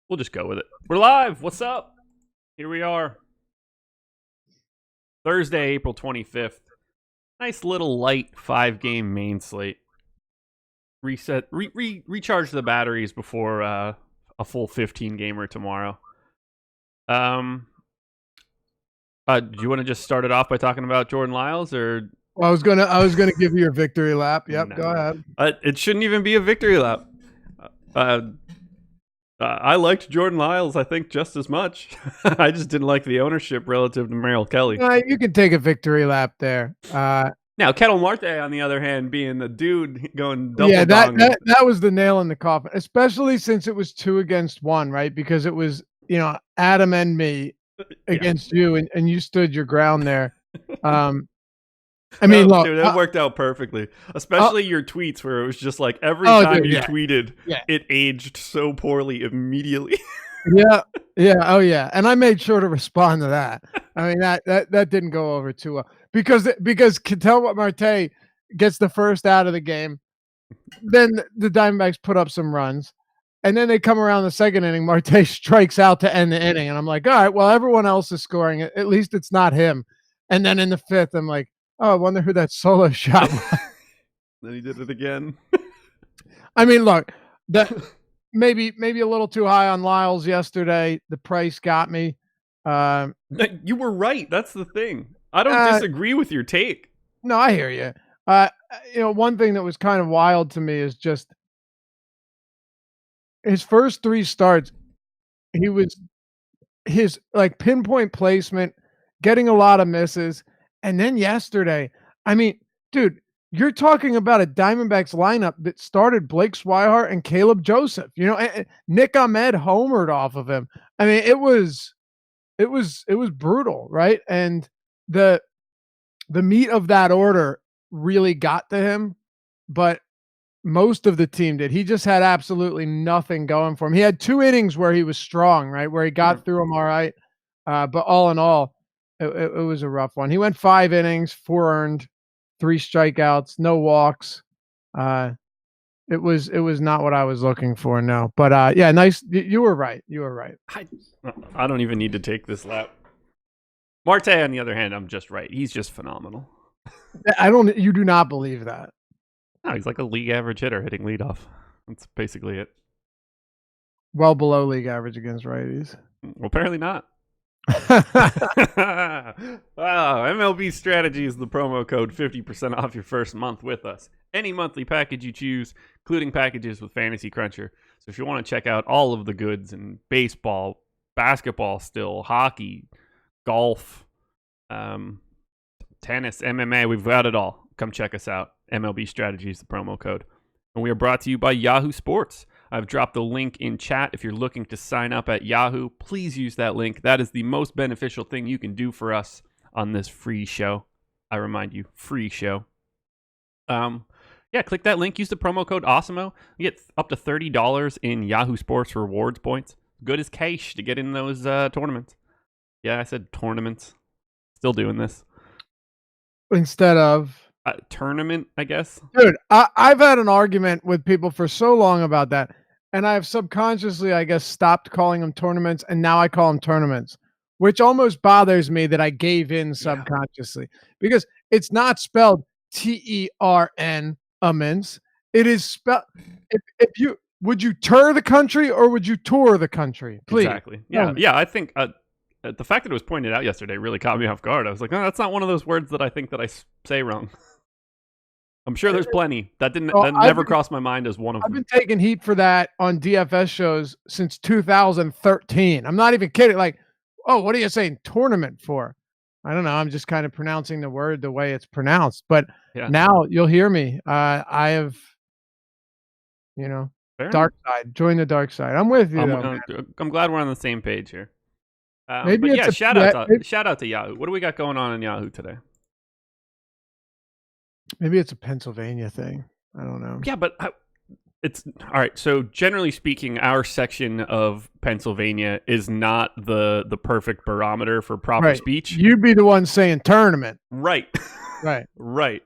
We'll just go with it. We're live. What's up? Here we are. Thursday, April 25th. Nice little light 5-game main slate. Recharge the batteries before a full 15-gamer tomorrow. Do you want to just start it off by talking about Jordan Lyles, or? Well, I was gonna give you your victory lap. Yep, No. Go ahead. It shouldn't even be a victory lap. I liked Jordan Lyles, I think, just as much. I just didn't like the ownership relative to Merrill Kelly. You can take a victory lap there. Now, Kettle Marte, on the other hand, being the dude going double that was the nail in the coffin, especially since it was 2 against 1, right? Because it was, Adam and me against you, and you stood your ground there. Look, dude, that worked out perfectly. Especially your tweets, where it was just like every time you tweeted, it aged so poorly immediately. Yeah. And I made sure to respond to that. I mean, that didn't go over too well because Ketel Marte gets the first out of the game. Then the Diamondbacks put up some runs, and then they come around the second inning. Marte strikes out to end the inning, and I'm like, all right, well, everyone else is scoring. At least it's not him. And then in the 5th, I'm like, oh, I wonder who that solo shot was. Then he did it again. I mean, look, that maybe a little too high on Lyles yesterday. The price got me. You were right. That's the thing. I don't disagree with your take. No, I hear you. One thing that was kind of wild to me is just his first 3 starts. His pinpoint placement, getting a lot of misses. And then yesterday, I mean, dude, you're talking about a Diamondbacks lineup that started Blake Swihart and Caleb Joseph. Nick Ahmed homered off of him. I mean, it was brutal, right? And the meat of that order really got to him, but most of the team did. He just had absolutely nothing going for him. He had 2 innings where he was strong, right? Where he got through them all right. But all in all, it was a rough one. He went 5 innings, 4 earned, 3 strikeouts, no walks. It was not what I was looking for. No, but nice. You were right. I don't even need to take this lap. Marte, on the other hand, I'm just right. He's just phenomenal. You do not believe that? No, he's like a league average hitter hitting leadoff. That's basically it. Well below league average against righties. Well, apparently not. MLB Strategy is the promo code, 50% off your first month with us. Any monthly package you choose, including packages with Fantasy Cruncher. So if you want to check out all of the goods in baseball, basketball still, hockey, golf, tennis, MMA, we've got it all. Come check us out. MLB Strategy is the promo code. And we are brought to you by Yahoo Sports. I've dropped the link in chat. If you're looking to sign up at Yahoo, please use that link. That is the most beneficial thing you can do for us on this free show. I remind you, free show. Click that link. Use the promo code AWESEMO. You get up to $30 in Yahoo Sports rewards points. Good as cash to get in those tournaments. Yeah, I said tournaments. Still doing this. Instead of... tournament, I guess. Dude, I've had an argument with people for so long about that, and I have subconsciously, I guess, stopped calling them tournaments, and now I call them tournaments, which almost bothers me that I gave in subconsciously, because it's not spelled TERN amends. It is spelled. Would you tour the country or would you tour the country? Please. Exactly. Yeah. I think the fact that it was pointed out yesterday really caught me off guard. I was like, no, that's not one of those words that I think that I say wrong. I'm sure there's plenty. That never crossed my mind as one of them. I've been taking heat for that on DFS shows since 2013. I'm not even kidding. Like, oh, what are you saying tournament for? I don't know. I'm just kind of pronouncing the word the way it's pronounced. But now you'll hear me. I have, dark side. Join the dark side. I'm with you. I'm glad we're on the same page here. Shout out to Yahoo. What do we got going on in Yahoo today? Maybe it's a Pennsylvania thing. I don't know. Yeah, but it's all right. So generally speaking, our section of Pennsylvania is not the perfect barometer for proper speech. You'd be the one saying tournament. Right. Right.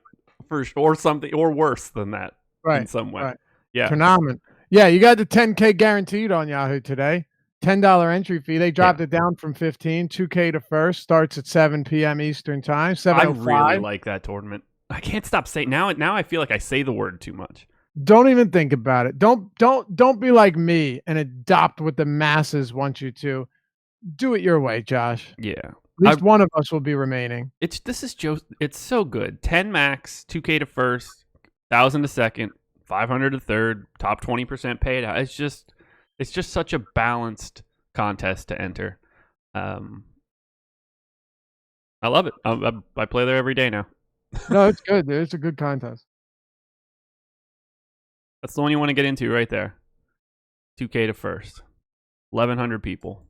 Or something, or worse than that in some way. Right. Yeah. Tournament. Yeah, you got the 10K guaranteed on Yahoo today. $10 entry fee. They dropped it down from 15. 2K to first starts at 7 p.m. Eastern time. 7:05. I really like that tournament. I can't stop saying now I feel like I say the word too much. Don't even think about it. Don't be like me and adopt what the masses want you to. Do it your way, Josh. Yeah. At least one of us will be remaining. It's so good. 10 max, 2K to first, 1,000 to second, 500 to third, top 20% paid out. It's just such a balanced contest to enter. I love it. I play there every day now. No, it's good, dude. It's a good contest. That's the one you want to get into right there. 2K to first. 1,100 people.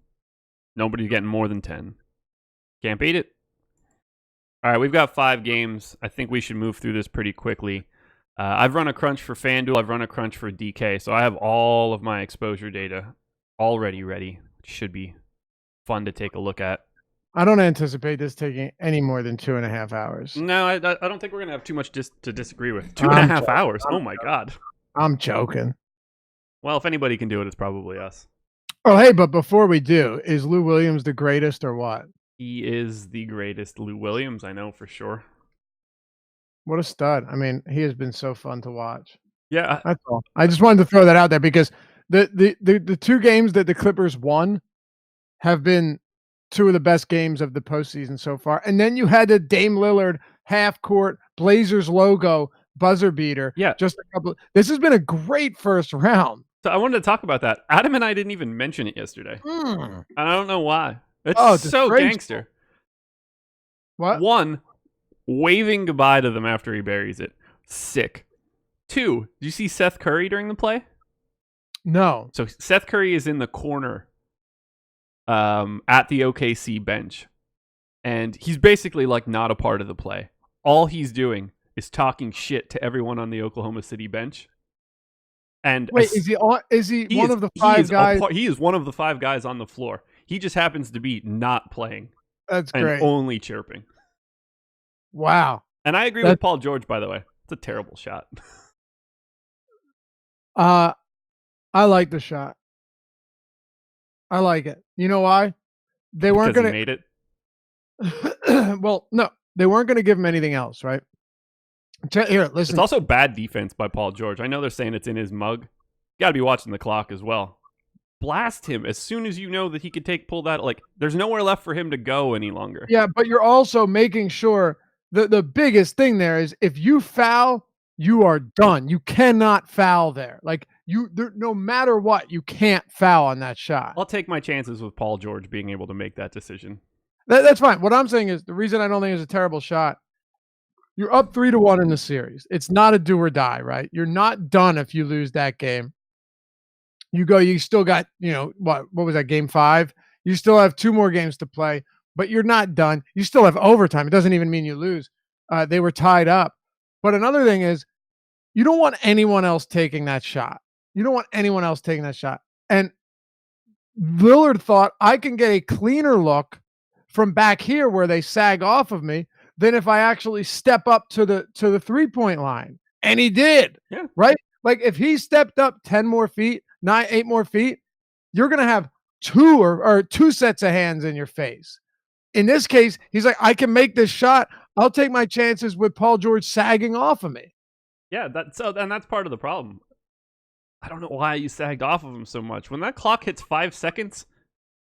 Nobody's getting more than 10. Can't beat it. All right, we've got 5 games. I think we should move through this pretty quickly. I've run a crunch for FanDuel. I've run a crunch for DK. So I have all of my exposure data already ready. Should be fun to take a look at. I don't anticipate this taking any more than 2.5 hours. No, I don't think we're going to have too much to disagree with. 2.5 hours? Oh, my God. I'm joking. Well, if anybody can do it, it's probably us. Oh, hey, but before we do, is Lou Williams the greatest or what? He is the greatest Lou Williams, I know for sure. What a stud. I mean, he has been so fun to watch. Yeah. That's all. I just wanted to throw that out there because the 2 games that the Clippers won have been 2 of the best games of the postseason so far. And then you had the Dame Lillard half-court Blazers logo buzzer beater. Yeah. Just a couple. This has been a great first round. So I wanted to talk about that. Adam and I didn't even mention it yesterday. And I don't know why. It's so gangster. What? 1, waving goodbye to them after he buries it. Sick. 2, did you see Seth Curry during the play? No. So Seth Curry is in the corner at the OKC bench. And he's basically like not a part of the play. All he's doing is talking shit to everyone on the Oklahoma City bench. And wait, is he one of the 5 guys? He is one of the 5 guys on the floor. He just happens to be not playing. That's and great. Only chirping. Wow. And I agree with Paul George, by the way. It's a terrible shot. I like the shot. I like it. You know why? They weren't going to made it. Well, no, they weren't going to give him anything else, right? Here, listen. It's also bad defense by Paul George. I know they're saying it's in his mug. You got to be watching the clock as well. Blast him as soon as you know that he could pull that. Like, there's nowhere left for him to go any longer. Yeah, but you're also making sure the biggest thing there is if you foul, you are done. You cannot foul there. Like no matter what, you can't foul on that shot. I'll take my chances with Paul George being able to make that decision. That's fine. What I'm saying is the reason I don't think it's a terrible shot. You're up 3-1 in the series. It's not a do or die, right? You're not done if you lose that game. You still got, what was that, game 5? You still have 2 more games to play, but you're not done. You still have overtime. It doesn't even mean you lose. They were tied up. But another thing is, you don't want anyone else taking that shot. You don't want anyone else taking that shot. And Lillard thought, I can get a cleaner look from back here where they sag off of me than if I actually step up to the 3-point line. And he did. Yeah. Right? Like if he stepped up 10 more feet, 8 more feet, you're going to have 2 or 2 sets of hands in your face. In this case, he's like, I can make this shot. I'll take my chances with Paul George sagging off of me. Yeah, and that's part of the problem. I don't know why you sagged off of him so much. When that clock hits 5 seconds,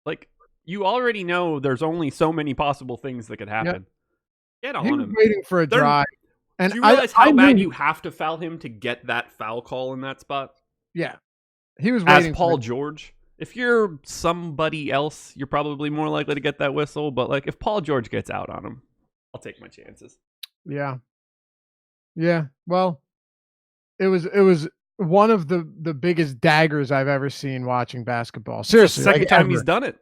like, you already know there's only so many possible things that could happen. Yep. Get on him. Waiting for a drive. And do you realize how bad you have to foul him to get that foul call in that spot? Yeah. He was waiting as Paul George. If you're somebody else, you're probably more likely to get that whistle. But like, if Paul George gets out on him, I'll take my chances. Yeah. Yeah. Well, it was one of the biggest daggers I've ever seen watching basketball. Seriously. Second time he's done it.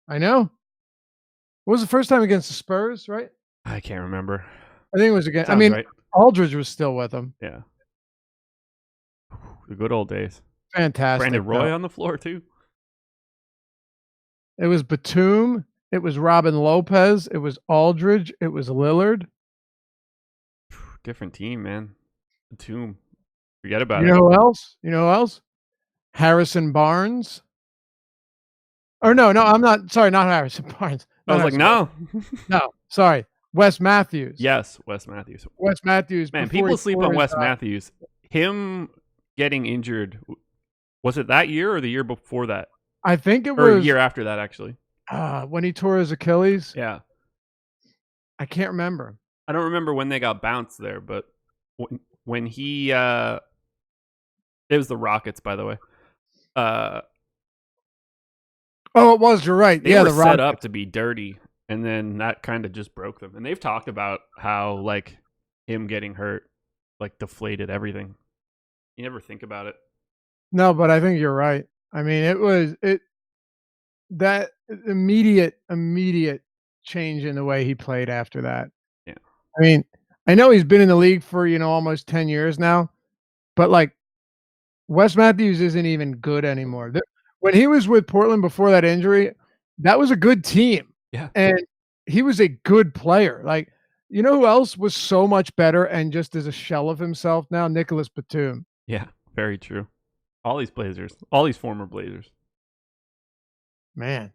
I know. What was the first time against the Spurs, right? I can't remember. I think it was against. Right. Aldridge was still with him. Yeah. The good old days. Fantastic. Brandon Roy on the floor, too. It was Batum. It was Robin Lopez. It was Aldridge. It was Lillard. Different team, man. Batum. Forget about it. You know who else? Harrison Barnes. Or no, I'm not. Sorry, not Harrison Barnes. I was like, no. No, sorry, Wes Matthews. Yes, Wes Matthews. Wes Matthews. Man, people sleep on Wes Matthews. Him getting injured, was it that year or the year before that? I think it Or a was year after that, actually. when he tore his Achilles. Yeah. I can't remember. I don't remember when they got bounced there, but when he it was the Rockets, by the way. Oh, it was. You're right. They were the set Rockets. up to be dirty, and then that kind of just broke them. And they've talked about how like him getting hurt like deflated everything. You never think about it. No, but I think you're right. I mean, that immediate change in the way he played after that. Yeah. I mean, I know he's been in the league for, almost 10 years now, but like Wes Matthews isn't even good anymore. When he was with Portland before that injury, that was a good team. Yeah. And he was a good player. Like, you know who else was so much better and just is a shell of himself now? Nicholas Batum. Yeah, very true. All these Blazers, all these former Blazers. Man.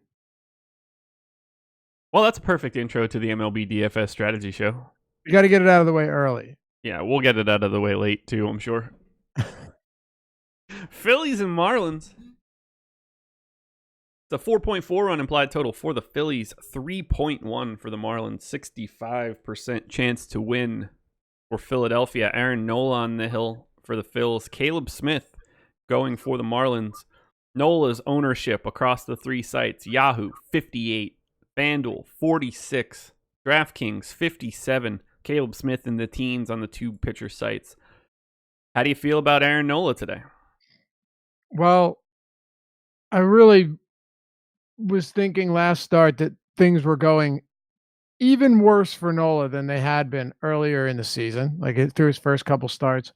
Well, that's a perfect intro to the MLB DFS strategy show. You got to get it out of the way early. Yeah, we'll get it out of the way late too, I'm sure. Phillies and Marlins. It's a 4.4 run implied total for the Phillies, 3.1 for the Marlins, 65% chance to win for Philadelphia. Aaron Nola on the hill for the Phils. Caleb Smith going for the Marlins. Nola's ownership across the three sites: Yahoo 58, FanDuel 46, DraftKings 57. Caleb Smith in the teens on the two pitcher sites. How do you feel about Aaron Nola today? Well, I really was thinking last start that things were going even worse for Nola than they had been earlier in the season, like through his first couple starts.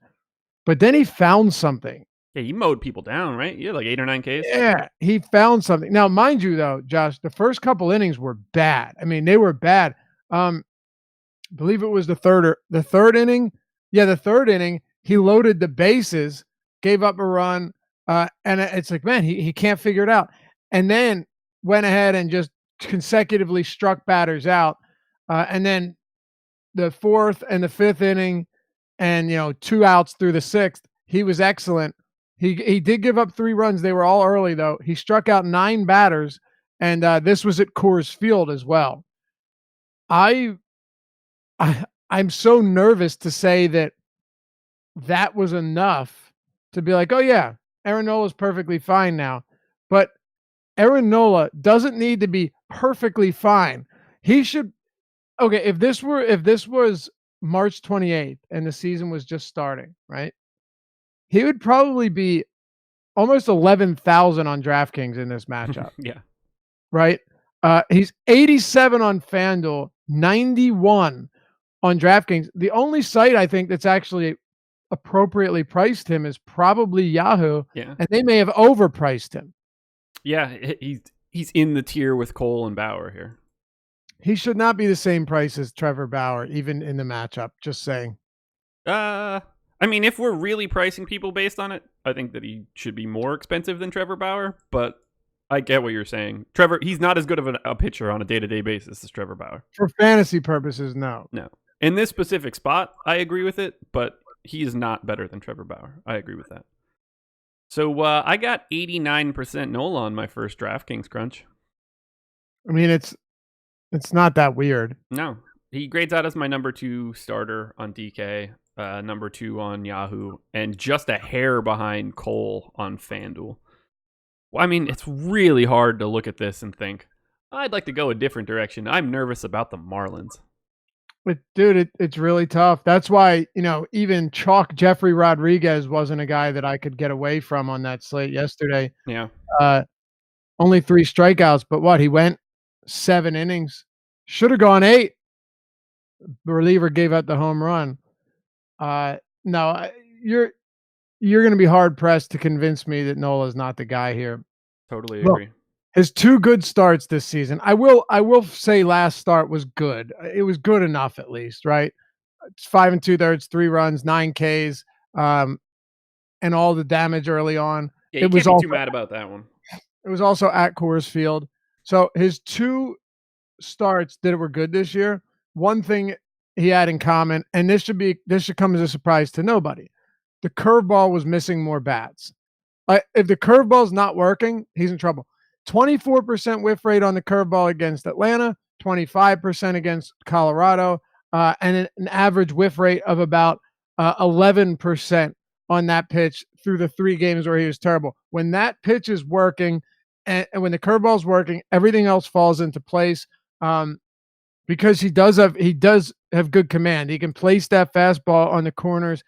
But then he found something. Yeah, you mowed people down, right? You had like 8 or 9 Ks. Yeah, he found something. Now, mind you, though, Josh, the first couple innings were bad. I mean, they were bad. I believe it was the third inning. Yeah, the third inning, he loaded the bases, gave up a run, and it's like, man, he can't figure it out. And then went ahead and just consecutively struck batters out. And then the fourth and the fifth inning and, 2 outs through the sixth, he was excellent. He did give up 3 runs. They were all early, though. He struck out 9 batters, and this was at Coors Field as well. I'm so nervous to say that was enough to be like, oh, yeah, Aaron Nola's perfectly fine now. But Aaron Nola doesn't need to be perfectly fine. He should – okay, if this was March 28th and the season was just starting, right, he would probably be almost 11,000 on DraftKings in this matchup. Yeah. Right? He's 87 on FanDuel, 91 on DraftKings. The only site I think that's actually appropriately priced him is probably Yahoo, Yeah. and they may have overpriced him. Yeah, he's in the tier with Cole and Bauer here. He should not be the same price as Trevor Bauer, even in the matchup. Just saying. I mean, if we're really pricing people based on it, I think that he should be more expensive than Trevor Bauer, but I get what you're saying. Trevor, he's not as good of a pitcher on a day-to-day basis as Trevor Bauer. For fantasy purposes, no. No. In this specific spot, I agree with it, but he is not better than Trevor Bauer. I agree with that. So I got 89% Nola on my first DraftKings crunch. I mean, it's not that weird. No. He grades out as my number 2 starter on DK, number 2 on Yahoo, and just a hair behind Cole on FanDuel. Well, I mean, it's really hard to look at this and think, I'd like to go a different direction. I'm nervous about the Marlins. But dude, it's really tough. That's why, even chalk Jeffrey Rodriguez wasn't a guy that I could get away from on that slate yesterday. Yeah. Only 3 strikeouts, but what? He went 7 innings. Should have gone 8. The reliever gave up the home run. No, you're going to be hard pressed to convince me that Nola's not the guy here. Totally agree. His 2 good starts this season. I will say last start was good. It was good enough at least, right? It's 5 2/3, 3 runs, 9 Ks, and all the damage early on. Yeah, you can't be too mad about that one. It was also at Coors Field. So his 2 starts that were good this year, one thing he had in common, and this should come as a surprise to nobody. The curveball was missing more bats. If the curveball's not working, he's in trouble. 24% whiff rate on the curveball against Atlanta, 25% against Colorado, and an average whiff rate of about 11% on that pitch through the 3 games where he was terrible. When that pitch is working and when the curveball's working, everything else falls into place. Because he does have good command. He can place that fastball on the corners.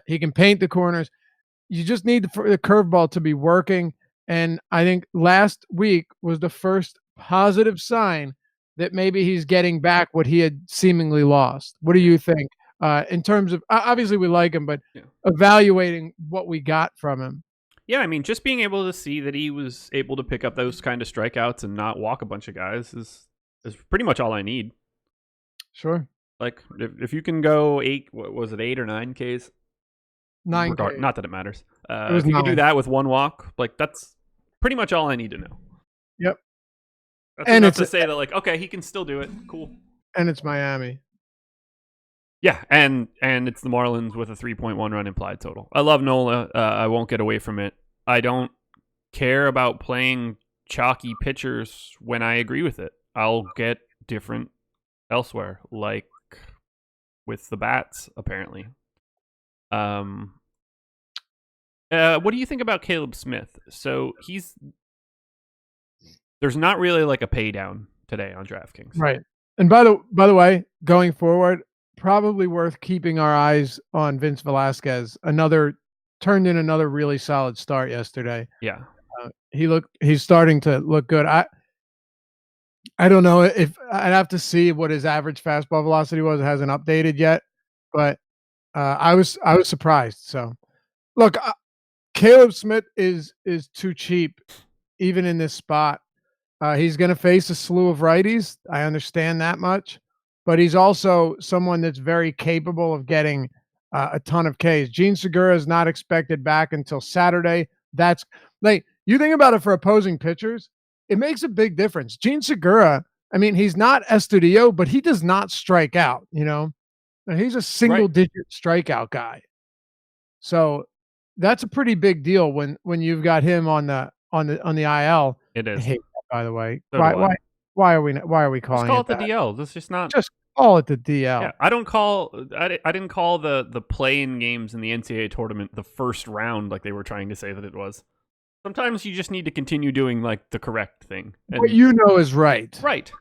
He can paint the corners. You just need the curveball to be working. And I think last week was the first positive sign that maybe he's getting back what he had seemingly lost. What do you think in terms of obviously we like him, but evaluating what we got from him? Yeah, I mean, just being able to see that he was able to pick up those kind of strikeouts and not walk a bunch of guys is pretty much all I need. Sure. Like, if you can go 8 or 9 Ks? 9 Ks. Not that it matters. If you can do that with 1 walk, like, that's pretty much all I need to know. Yep. That's enough to say that, like, okay, he can still do it. Cool. And it's Miami. Yeah, and it's the Marlins with a 3.1 run implied total. I love Nola. I won't get away from it. I don't care about playing chalky pitchers when I agree with it. I'll get different elsewhere, like with the bats, apparently. What do you think about Caleb Smith? So there's not really like a pay down today on DraftKings. Right. And by the way, going forward, probably worth keeping our eyes on Vince Velasquez. Turned in another really solid start yesterday. Yeah. He's starting to look good. I don't know if I'd have to see what his average fastball velocity was. It hasn't updated yet, but I was surprised. So, look, Caleb Smith is too cheap, even in this spot. He's going to face a slew of righties. I understand that much, but he's also someone that's very capable of getting a ton of Ks. Gene Segura is not expected back until Saturday. That's like you think about it for opposing pitchers. It makes a big difference. Gene Segura, I mean, he's not Estudillo, but he does not strike out, He's a single-digit strikeout guy. So that's a pretty big deal when you've got him on the IL. It is. I hate that, by the way. So why are we calling just call it the that? DL? This is just not. Just call it the DL. Yeah, I didn't call the play-in games in the NCAA tournament the first round like they were trying to say that it was. Sometimes you just need to continue doing like the correct thing. And what you know is right. Right.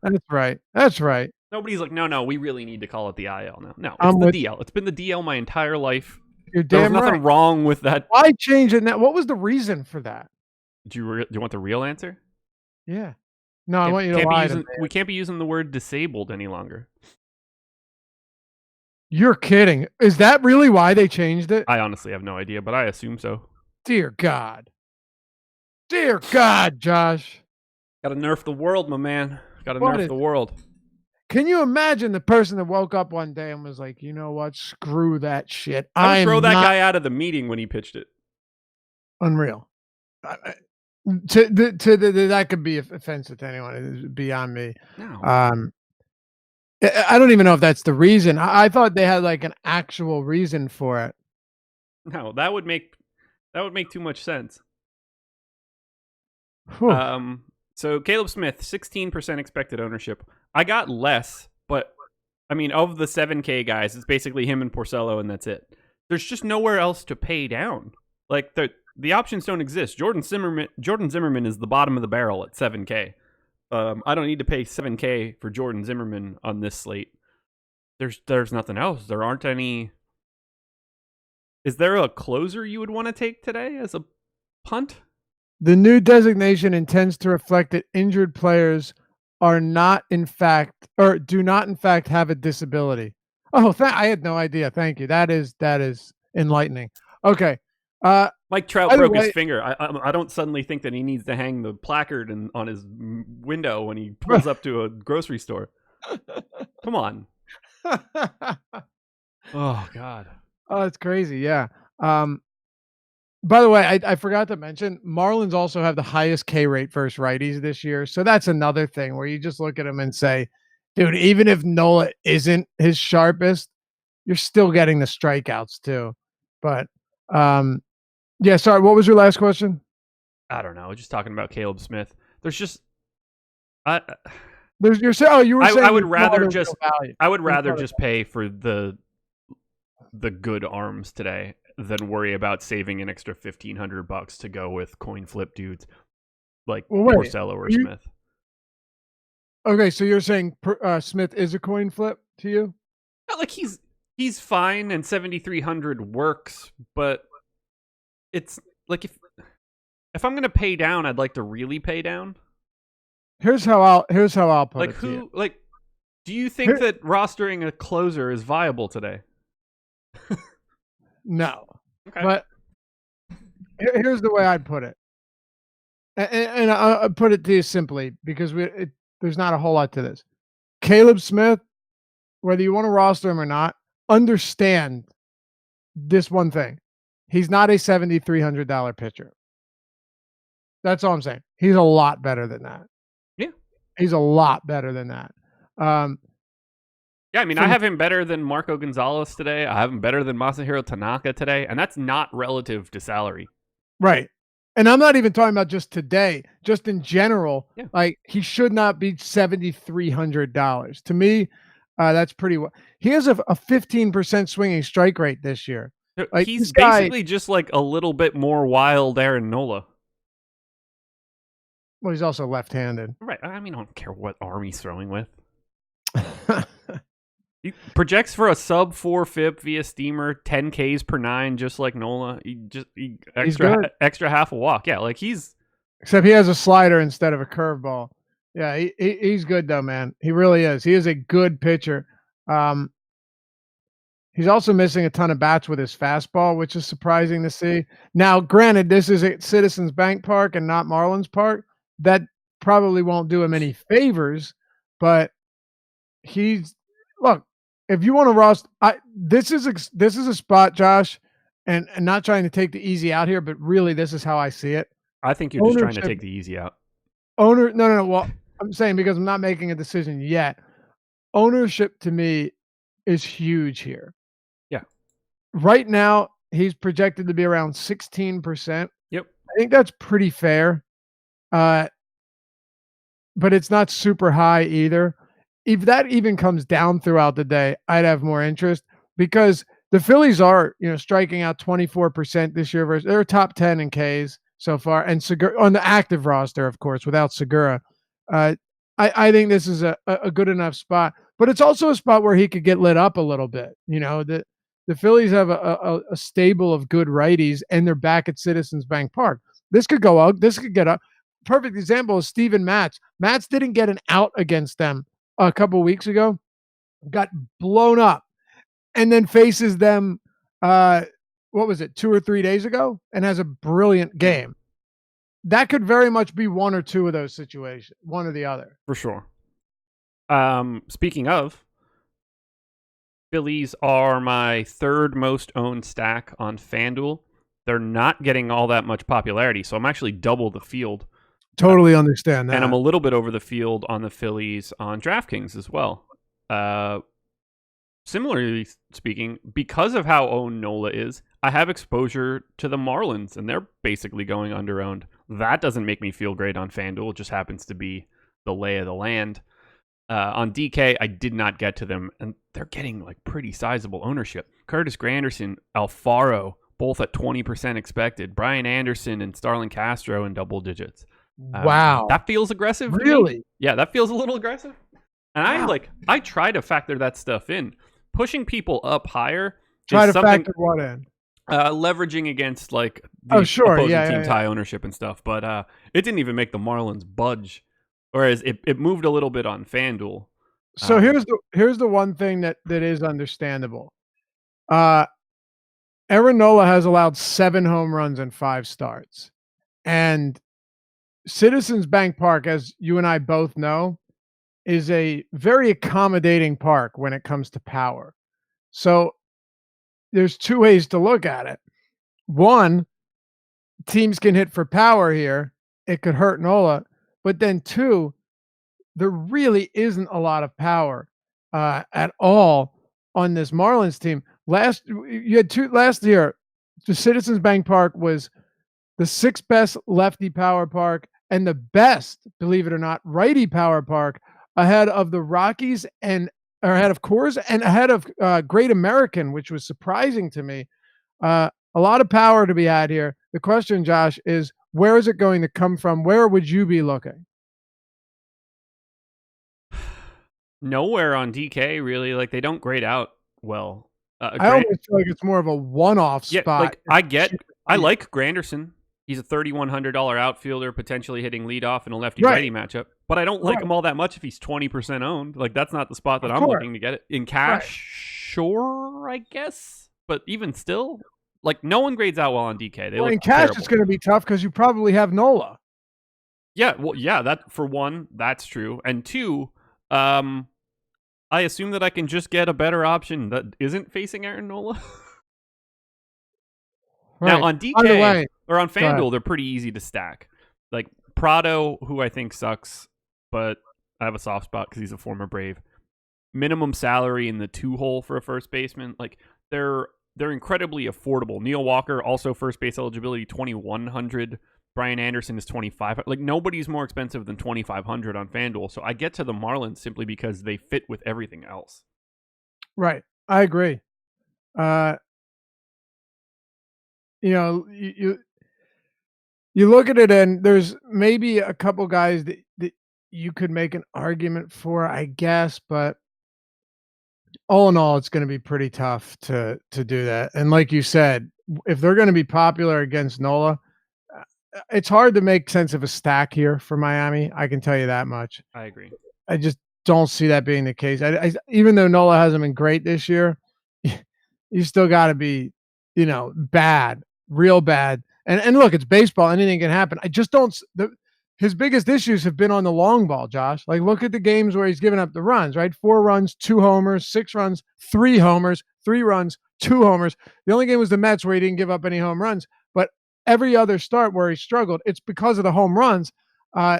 That's right. Nobody's like, no, we really need to call it the IL now. No, it's the DL. It's been the DL my entire life. You're damn There's nothing wrong with that. Why change it now? What was the reason for that? Do you want the real answer? Yeah. No, I want you to lie to me. We can't be using the word disabled any longer. You're kidding. Is that really why they changed it? I honestly have no idea, but I assume so. Dear God. Dear God, Josh. Gotta nerf the world, my man. Gotta nerf the world. Can you imagine the person that woke up one day and was like, you know what? Screw that shit. I would throw that guy out of the meeting when he pitched it. Unreal. That could be offensive to anyone. It's beyond me. No. I don't even know if that's the reason. I thought they had like an actual reason for it. No, that would make too much sense. So Caleb Smith, 16% expected ownership. I got less, but I mean, of the 7K guys, it's basically him and Porcello, and that's it. There's just nowhere else to pay down. Like the options don't exist. Jordan Zimmerman is the bottom of the barrel at 7K. I don't need to pay 7K for Jordan Zimmerman on this slate. There's nothing else. There aren't any. Is there a closer you would want to take today as a punt? The new designation intends to reflect that injured players do not in fact have a disability. Oh, I had no idea. Thank you. That is enlightening. Okay. Mike Trout broke his finger. I don't suddenly think that he needs to hang the placard on his window when he pulls up to a grocery store. Come on. Oh God. Oh, it's crazy. Yeah. By the way, I forgot to mention, Marlins also have the highest K rate versus righties this year. So that's another thing where you just look at him and say, dude, even if Nola isn't his sharpest, you're still getting the strikeouts too. But yeah, sorry, what was your last question? I don't know. Just talking about Caleb Smith. There's just I You were saying I would there's no rather other just real value. I would There's no rather other just pay for the good arms today than worry about saving an extra $1,500 to go with coin flip dudes like Well, wait, Porcello or you Smith. okay, so you're saying Smith is a coin flip to you? Like he's fine and 7,300 works, but it's like if I'm gonna pay down, I'd like to really pay down. Here's how I'll put Like it to you. like do you think that rostering a closer is viable today? No. Okay. But here's the way I'd put it. And I'll put it to you simply because there's not a whole lot to this. Caleb Smith, whether you want to roster him or not, understand this one thing. He's not a $7,300 pitcher. That's all I'm saying. He's a lot better than that. Yeah. He's a lot better than that. Yeah, I mean, I have him better than Marco Gonzalez today. I have him better than Masahiro Tanaka today, and that's not relative to salary. Right. And I'm not even talking about just today, just in general. Yeah. Like he should not be $7,300. To me, that's pretty well. He has a 15% swinging strike rate this year. Like he's basically just like a little bit more wild Aaron Nola. Well, he's also left-handed. Right. I mean, I don't care what arm he's throwing with. He projects for a sub 4 FIP via steamer, 10 Ks per 9, just like Nola. He extra half a walk. Yeah, like except he has a slider instead of a curveball. Yeah, he's good though, man. He really is. He is a good pitcher. He's also missing a ton of bats with his fastball, which is surprising to see. Now, granted, this is at Citizens Bank Park and not Marlins Park. That probably won't do him any favors, but look. If you want to roster, this is a spot, Josh, and not trying to take the easy out here, but really this is how I see it. I think you're just trying to take the easy out. No. Well, I'm saying because I'm not making a decision yet. Ownership to me is huge here. Yeah. Right now, he's projected to be around 16%. Yep. I think that's pretty fair. But it's not super high either. If that even comes down throughout the day, I'd have more interest because the Phillies are, striking out 24% this year versus they're top 10 in Ks so far, and Segura on the active roster, of course, without Segura. I think this is a good enough spot, but it's also a spot where he could get lit up a little bit. The Phillies have a stable of good righties, and they're back at Citizens Bank Park. This could go out. This could get up. Perfect example is Steven Matz. Matz didn't get an out against them a couple weeks ago, got blown up, and then faces them, what was it, 2 or 3 days ago, and has a brilliant game. That could very much be one or two of those situations, one or the other. For sure. Speaking of, Phillies are my third most owned stack on FanDuel. They're not getting all that much popularity, so I'm actually double the field. Totally understand that. And I'm a little bit over the field on the Phillies on DraftKings as well. Similarly speaking, because of how owned Nola is, I have exposure to the Marlins, and they're basically going under-owned. That doesn't make me feel great on FanDuel. It just happens to be the lay of the land. On DK, I did not get to them, and they're getting like pretty sizable ownership. Curtis Granderson, Alfaro, both at 20% expected. Brian Anderson and Starlin Castro in double digits. Wow. That feels aggressive. Really? Yeah, that feels a little aggressive. And wow. I try to factor that stuff in. Pushing people up higher. Try to factor what in? Leveraging against like the opposing team's high ownership and stuff. But it didn't even make the Marlins budge. Whereas it moved a little bit on FanDuel. So here's the one thing that is understandable. Aaron Nola has allowed 7 home runs in 5 starts. And Citizens Bank Park, as you and I both know, is a very accommodating park when it comes to power. So there's 2 ways to look at it. One, teams can hit for power here. It could hurt Nola. But then 2, there really isn't a lot of power at all on this Marlins team. You had 2 last year. The Citizens Bank Park was the 6th best lefty power park and the best, believe it or not, righty power park, ahead of the Rockies or ahead of Coors and ahead of Great American, which was surprising to me. A lot of power to be had here. The question, Josh, is where is it going to come from? Where would you be looking? Nowhere on DK, really. Like, they don't grade out well. I almost feel like it's more of a one-off spot. Like, I like Granderson. He's a $3,100 outfielder, potentially hitting leadoff in a lefty-righty matchup. But I don't like him all that much if he's 20% owned. Like, that's not the spot that I'm looking to get it. In cash, sure, I guess. But even still, like, no one grades out well on DK. In cash, it's going to be tough because you probably have Nola. Yeah, well, yeah, that for one, that's true. And 2, I assume that I can just get a better option that isn't facing Aaron Nola. Now, on DK or on FanDuel, they're pretty easy to stack. Like, Prado, who I think sucks, but I have a soft spot because he's a former Brave. Minimum salary in the 2-hole for a first baseman. Like, they're incredibly affordable. Neil Walker, also first base eligibility, $2,100. Brian Anderson is $2,500. Like, nobody's more expensive than $2,500 on FanDuel. So I get to the Marlins simply because they fit with everything else. Right. I agree. You look at it and there's maybe a couple guys that you could make an argument for, I guess, but all in all, it's going to be pretty tough to do that. And like you said, if they're going to be popular against Nola, it's hard to make sense of a stack here for Miami. I can tell you that much. I agree. I just don't see that being the case. I even though Nola hasn't been great this year, you still got to be, bad, real bad. And look, it's baseball. Anything can happen. I just don't. His biggest issues have been on the long ball, Josh. Like, look at the games where he's given up the runs, right? 4 runs, 2 homers, 6 runs, 3 homers, 3 runs, 2 homers. The only game was the Mets where he didn't give up any home runs. But every other start where he struggled, it's because of the home runs. I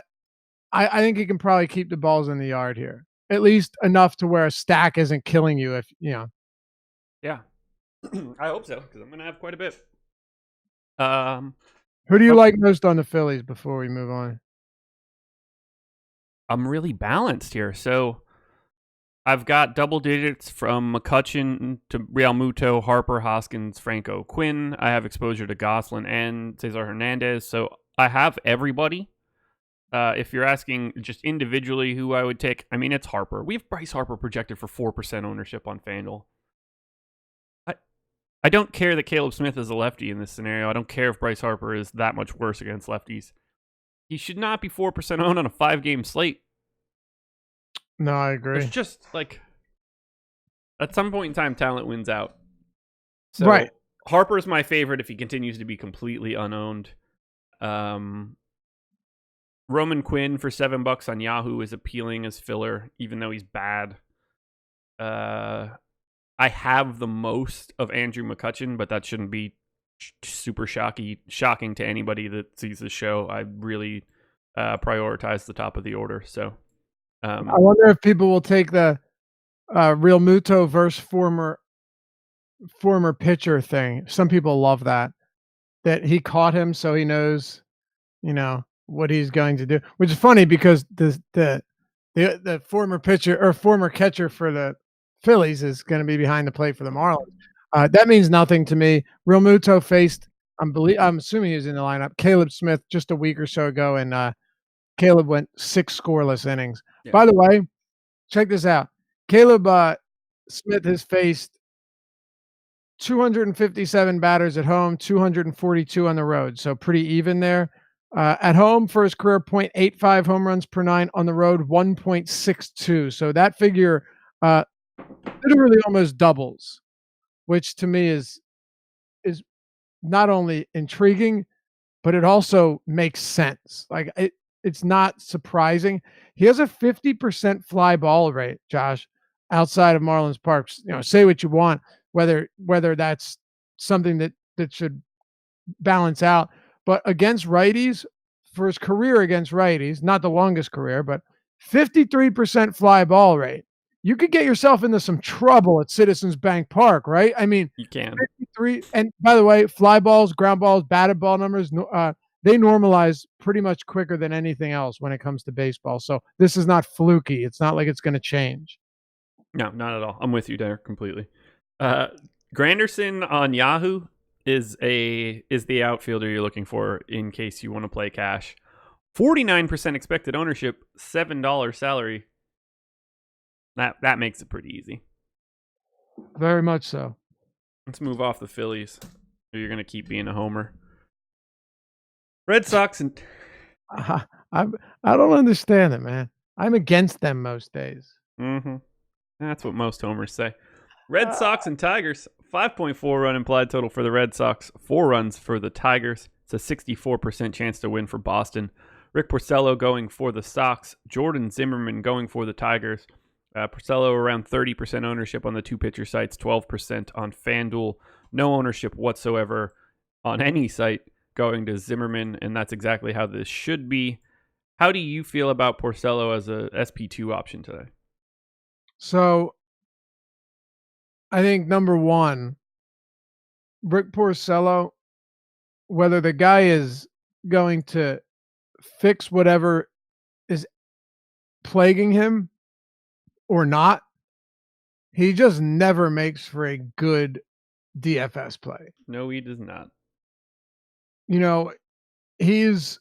think he can probably keep the balls in the yard here, at least enough to where a stack isn't killing you. If Yeah, I hope so, because I'm going to have quite a bit. Who do you like most on the Phillies before we move on? I'm really balanced here. So I've got double digits from McCutchen to Realmuto, Harper, Hoskins, Franco, Quinn. I have exposure to Goslin and Cesar Hernandez. So I have everybody. If you're asking just individually who I would take, I mean, it's Harper. We have Bryce Harper projected for 4% ownership on FanDuel. I don't care that Caleb Smith is a lefty in this scenario. I don't care if Bryce Harper is that much worse against lefties. He should not be 4% owned on a 5-game slate. No, I agree. It's just like, at some point in time, talent wins out. So right. Harper's my favorite if he continues to be completely unowned. Roman Quinn for $7 on Yahoo is appealing as filler, even though he's bad. I have the most of Andrew McCutchen, but that shouldn't be super shocking to anybody that sees the show. I really prioritize the top of the order. So I wonder if people will take the Realmuto versus former pitcher thing. Some people love that he caught him, so he knows, what he's going to do. Which is funny because the former pitcher or former catcher for the Phillies is going to be behind the plate for the Marlins. That means nothing to me. Realmuto faced, I'm assuming he was in the lineup, Caleb Smith just a week or so ago, and Caleb went 6 scoreless innings. Yeah. By the way, check this out. Caleb Smith has faced 257 batters at home, 242 on the road, so pretty even there. At home, for his career, 0.85 home runs per 9. On the road, 1.62. So that figure literally almost doubles, which to me is not only intriguing, but it also makes sense. Like, it's not surprising. He has a 50% fly ball rate, Josh, outside of Marlins Parks. Say what you want, whether that's something that should balance out. but against righties, for his career against righties, not the longest career, but 53% fly ball rate. You could get yourself into some trouble at Citizens Bank Park, right? I mean, You can. 53, and by the way, fly balls, ground balls, batted ball numbers, they normalize pretty much quicker than anything else when it comes to baseball. So this is not fluky. It's not like it's going to change. No, not at all. I'm with you there completely. Granderson on Yahoo is the outfielder you're looking for in case you want to play cash. 49% expected ownership, $7 salary. That makes it pretty easy. Very much so. Let's move off the Phillies. Or you're gonna keep being a homer. Red Sox and I don't understand it, man. I'm against them most days. That's what most homers say. Red Sox and Tigers. 5.4 run implied total for the Red Sox. 4 runs for the Tigers. It's a 64% chance to win for Boston. Rick Porcello going for the Sox. Jordan Zimmerman going for the Tigers. Porcello around 30% ownership on the 2-pitcher sites, 12% on FanDuel. No ownership whatsoever on any site going to Zimmerman, and that's exactly how this should be. How do you feel about Porcello as a SP2 option today? So I think number one, Rick Porcello, whether the guy is going to fix whatever is plaguing him or not, he just never makes for a good DFS play. No, he does not. He's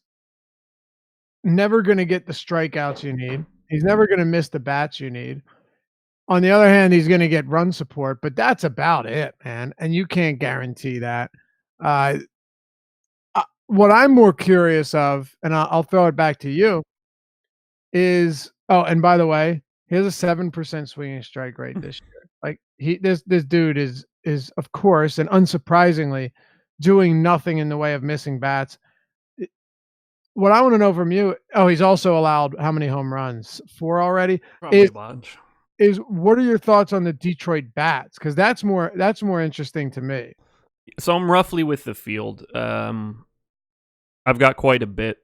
never going to get the strikeouts you need. He's never going to miss the bats you need. On the other hand, he's going to get run support, but that's about it, man. And you can't guarantee that. What I'm more curious of, and I'll throw it back to you, is and by the way, he has a 7% swinging strike rate this year. Like this dude is of course and unsurprisingly doing nothing in the way of missing bats. What I want to know from you, he's also allowed how many home runs? 4 already? Probably a bunch. Is what are your thoughts on the Detroit bats? Because that's more interesting to me. So I'm roughly with the field. I've got quite a bit.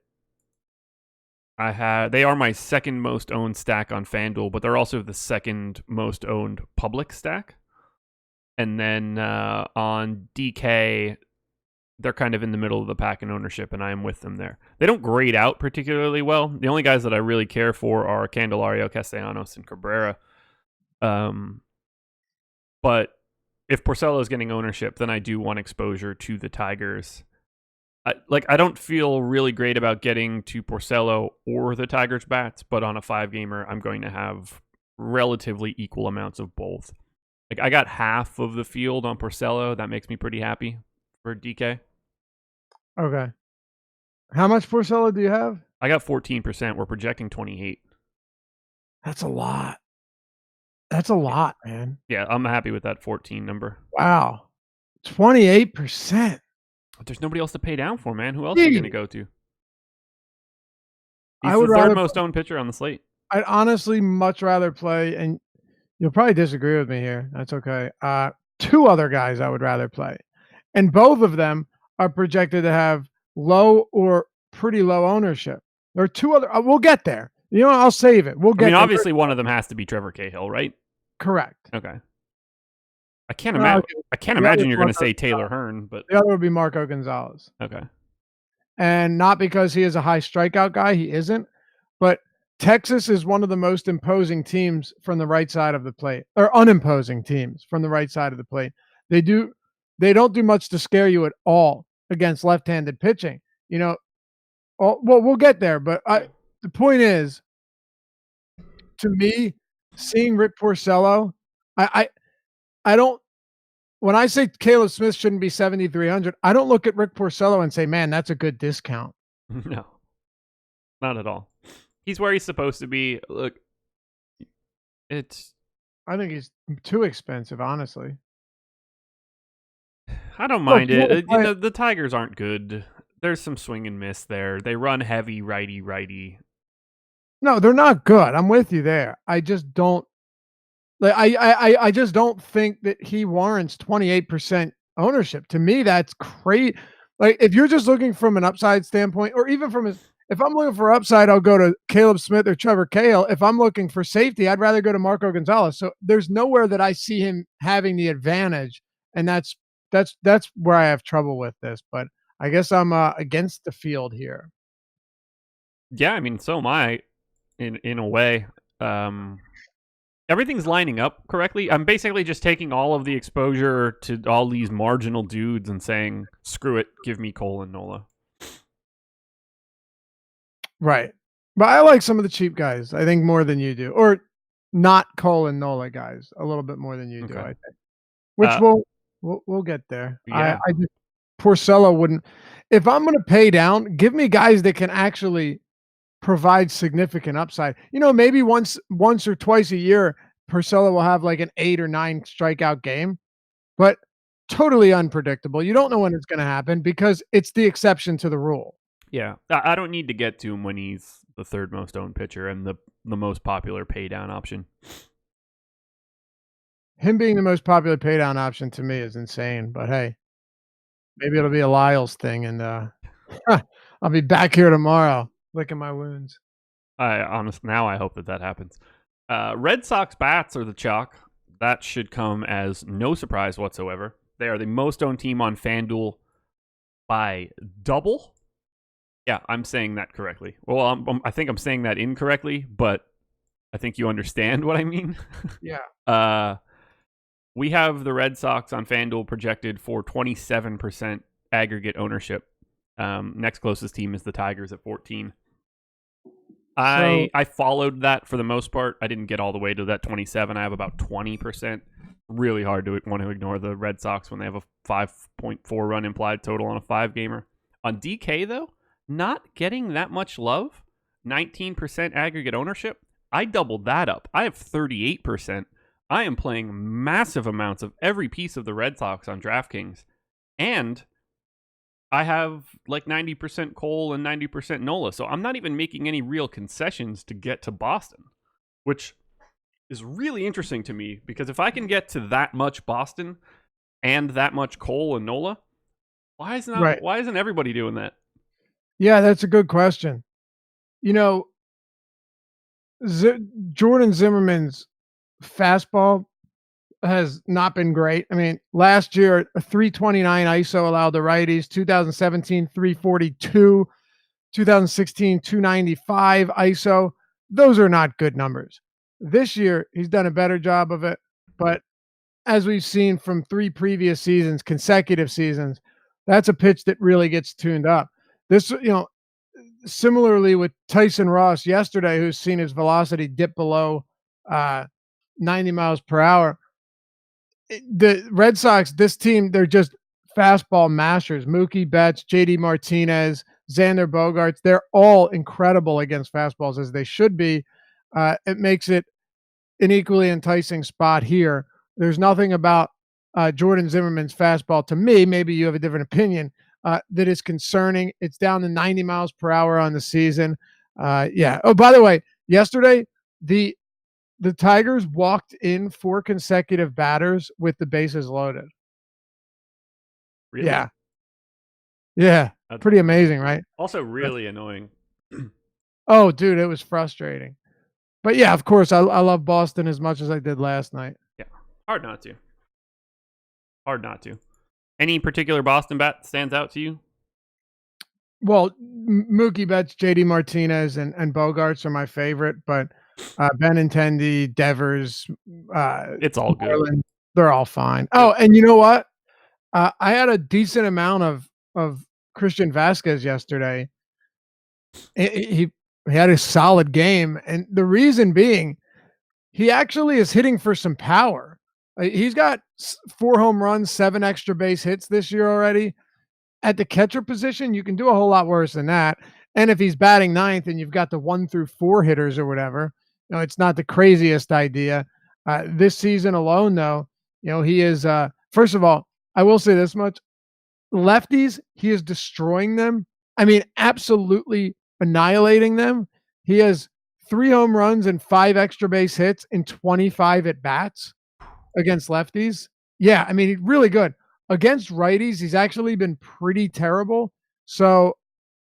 They are my second most owned stack on FanDuel, but they're also the second most owned public stack. And then on DK, they're kind of in the middle of the pack in ownership, and I am with them there. They don't grade out particularly well. The only guys that I really care for are Candelario, Castellanos, and Cabrera. But if Porcello is getting ownership, then I do want exposure to the Tigers. I don't feel really great about getting to Porcello or the Tigers bats, but on a 5-gamer, I'm going to have relatively equal amounts of both. Like I got half of the field on Porcello. That makes me pretty happy for DK. Okay. How much Porcello do you have? I got 14%. We're projecting 28. That's a lot. That's a lot, man. Yeah, I'm happy with that 14 number. Wow. 28%. But there's nobody else to pay down for, man. Who else are you going to go to? He's I would the third rather most owned pitcher on the slate. I'd honestly much rather play, and you'll probably disagree with me here. That's okay. 2 other guys I would rather play. And both of them are projected to have low or pretty low ownership. There are 2 other. We'll get there. I'll save it. We'll get there. Obviously one of them has to be Trevor Cahill, right? Correct. Okay. I can't imagine you're going to say Taylor Hearn, but the other would be Marco Gonzalez. Okay. And not because he is a high strikeout guy, he isn't, but Texas is one of the most imposing teams from the right side of the plate, or unimposing teams from the right side of the plate. They don't do much to scare you at all against left-handed pitching. Well, we'll get there, but the point is, to me, seeing Rick Porcello, I don't. When I say Caleb Smith shouldn't be 7,300, I don't look at Rick Porcello and say, "Man, that's a good discount." No, not at all. He's where he's supposed to be. Look, I think he's too expensive, honestly. I don't mind it. The Tigers aren't good. There's some swing and miss there. They run heavy righty. No, they're not good. I'm with you there. I just don't. I just don't think that he warrants 28% ownership. To me, that's great. Like, if you're just looking from an upside standpoint, or even from if I'm looking for upside, I'll go to Caleb Smith or Trevor Cahill. If I'm looking for safety, I'd rather go to Marco Gonzalez. So there's nowhere that I see him having the advantage, and that's where I have trouble with this. But I guess I'm against the field here. Yeah, I mean, so am I, in a way. Everything's lining up correctly. I'm basically just taking all of the exposure to all these marginal dudes and saying, screw it, give me Cole and Nola. Right. But I like some of the cheap guys, I think, more than you do. Or not Cole and Nola guys, a little bit more than you do, I think. Which we'll get there. Yeah. I just Porcello wouldn't. If I'm gonna pay down, give me guys that can actually provide significant upside. Maybe once or twice a year, Porcello will have like an 8 or 9 strikeout game, but totally unpredictable. You don't know when it's going to happen because it's the exception to the rule. Yeah, I don't need to get to him when he's the third most owned pitcher and the most popular pay down option. Him being the most popular pay down option to me is insane, but hey, maybe it'll be a Lyles thing, and I'll be back here tomorrow licking my wounds. Now I hope that happens. Red Sox bats are the chalk. That should come as no surprise whatsoever. They are the most owned team on FanDuel by double. Yeah, I'm saying that correctly. Well, I think I'm saying that incorrectly, but I think you understand what I mean. Yeah. We have the Red Sox on FanDuel projected for 27% aggregate ownership. Next closest team is the Tigers at 14. I followed that for the most part. I didn't get all the way to that 27. I have about 20%. Really hard to want to ignore the Red Sox when they have a 5.4 run implied total on a 5-gamer. On DK, though, not getting that much love. 19% aggregate ownership. I doubled that up. I have 38%. I am playing massive amounts of every piece of the Red Sox on DraftKings. And I have like 90% Cole and 90% Nola. So I'm not even making any real concessions to get to Boston, which is really interesting to me because if I can get to that much Boston and that much Cole and Nola, why isn't everybody doing that? Yeah, that's a good question. Jordan Zimmerman's fastball has not been great. I mean, last year, a 329 ISO allowed the righties, 2017, 342, 2016, 295 ISO. Those are not good numbers. This year, he's done a better job of it. But as we've seen from 3 previous seasons, consecutive seasons, that's a pitch that really gets tuned up. This, similarly with Tyson Ross yesterday, who's seen his velocity dip below 90 miles per hour. The Red Sox, this team, they're just fastball masters. Mookie Betts, JD Martinez, Xander Bogaerts, they're all incredible against fastballs, as they should be. It makes it an equally enticing spot here. There's nothing about Jordan Zimmerman's fastball to me, maybe you have a different opinion, that is concerning. It's down to 90 miles per hour on the season. Yeah. Oh, by the way, yesterday, the Tigers walked in 4 consecutive batters with the bases loaded. Really? Yeah. Yeah. That's pretty amazing, right? Also really annoying. Oh, dude, it was frustrating. But yeah, of course, I love Boston as much as I did last night. Yeah. Hard not to. Any particular Boston bat stands out to you? Well, Mookie Betts, JD Martinez, and Bogaerts are my favorite, but Benintendi, Devers, it's all Marlins, good. They're all fine. Oh, and you know what? I had a decent amount of Christian Vasquez yesterday. He had a solid game, and the reason being, he actually is hitting for some power. He's got 4 home runs, 7 extra base hits this year already. At the catcher position, you can do a whole lot worse than that. And if he's batting 9th and you've got the 1 through 4 hitters or whatever, it's not the craziest idea. This season alone, though, he is, first of all, I will say this much. Lefties, he is destroying them. I mean, absolutely annihilating them. He has 3 home runs and 5 extra base hits in 25 at-bats against lefties. Yeah, I mean, really good. against righties, he's actually been pretty terrible. So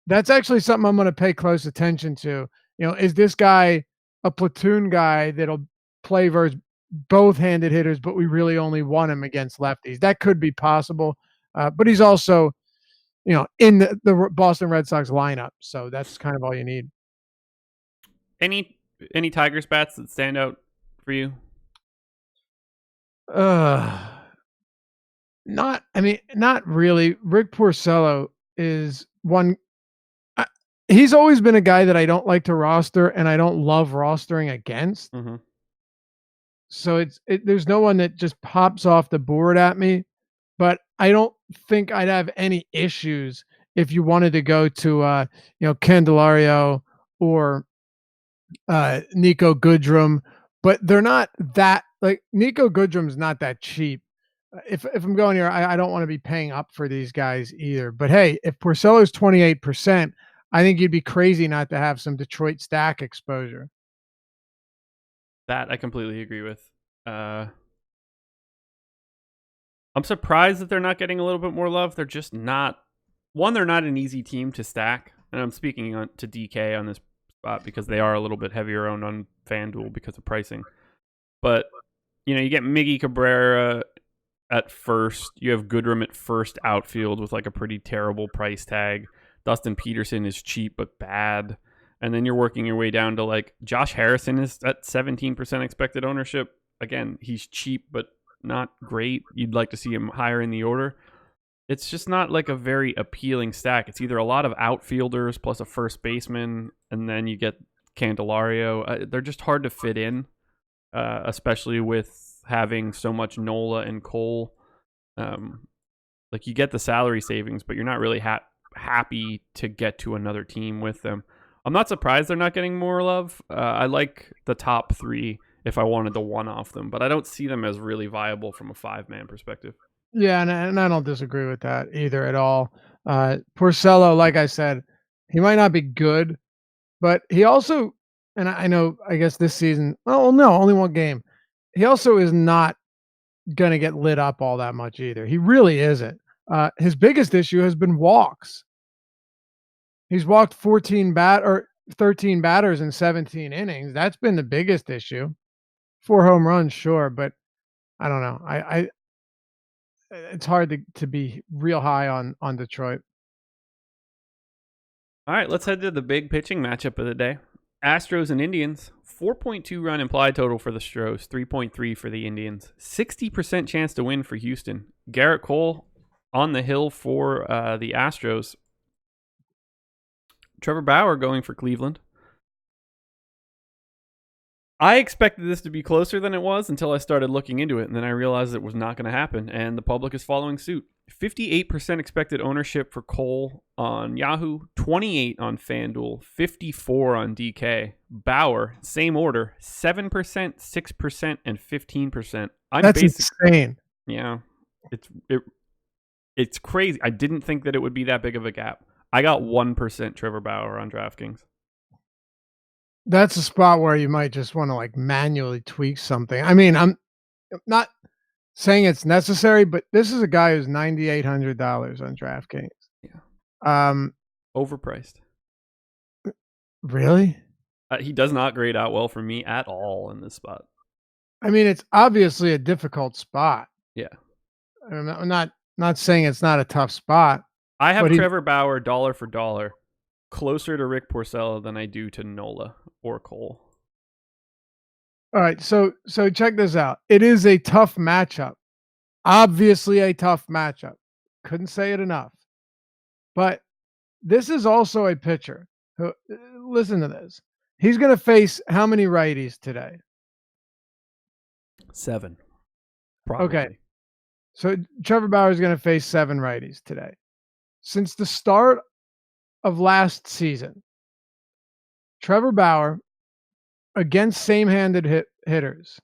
that's actually something I'm going to pay close attention to. Is this guy a platoon guy that'll play versus both-handed hitters, but we really only want him against lefties? That could be possible. But he's also, in the Boston Red Sox lineup. So that's kind of all you need. Any Tigers bats that stand out for you? Not really. Rick Porcello is one. He's always been a guy that I don't like to roster, and I don't love rostering against. Mm-hmm. So there's no one that just pops off the board at me, but I don't think I'd have any issues if you wanted to go to Candelario or Nico Goodrum, but they're not that, like, Nico Goodrum's not that cheap. If I'm going here, I don't want to be paying up for these guys either. But hey, if Porcello's 28%, I think you'd be crazy not to have some Detroit stack exposure. That I completely agree with. I'm surprised that they're not getting a little bit more love. They're just not. One, they're not an easy team to stack. And I'm speaking to DK on this spot because they are a little bit heavier owned on FanDuel because of pricing. But, you get Miggy Cabrera at first. You have Goodrum at first outfield with like a pretty terrible price tag. Dustin Peterson is cheap but bad. And then you're working your way down to like Josh Harrison is at 17% expected ownership. Again, he's cheap but not great. You'd like to see him higher in the order. It's just not like a very appealing stack. It's either a lot of outfielders plus a first baseman, and then you get Candelario. They're just hard to fit in, especially with having so much Nola and Cole. Like, you get the salary savings, but you're not really happy to get to another team with them. I'm not surprised they're not getting more love. I like the top three if I wanted to one-off them, but I don't see them as really viable from a five-man perspective. Yeah, and I don't disagree with that either at all. Porcello, like I said, he might not be good, but he also, and I guess this season, oh no, only one game. He also is not going to get lit up all that much either. He really isn't. His biggest issue has been walks. He's walked 13 batters in 17 innings. That's been the biggest issue. 4 home runs, sure, but I don't know. It's hard to be real high on Detroit. All right, let's head to the big pitching matchup of the day. Astros and Indians. 4.2 run implied total for the Astros, 3.3 for the Indians. 60% chance to win for Houston. Garrett Cole on the hill for the Astros. Trevor Bauer going for Cleveland. I expected this to be closer than it was until I started looking into it, and then I realized it was not going to happen, and the public is following suit. 58% expected ownership for Cole on Yahoo, 28 on FanDuel, 54 on DK. Bauer, same order, 7%, 6%, and 15%. That's insane. Yeah, it's crazy. I didn't think that it would be that big of a gap. I got 1% Trevor Bauer on DraftKings. That's a spot where you might just want to like manually tweak something. I mean, I'm not saying it's necessary, but this is a guy who's $9,800 on DraftKings. Yeah. Overpriced. Really? He does not grade out well for me at all in this spot. I mean, it's obviously a difficult spot. Yeah. I'm not saying it's not a tough spot. I have Trevor Bauer dollar for dollar closer to Rick Porcello than I do to Nola or Cole. All right, so check this out. It is a tough matchup. Obviously a tough matchup. Couldn't say it enough. But this is also a pitcher who, listen to this. He's going to face how many righties today? 7. Probably. Okay. So Trevor Bauer is going to face 7 righties today. Since the start of last season, Trevor Bauer against same-handed hitters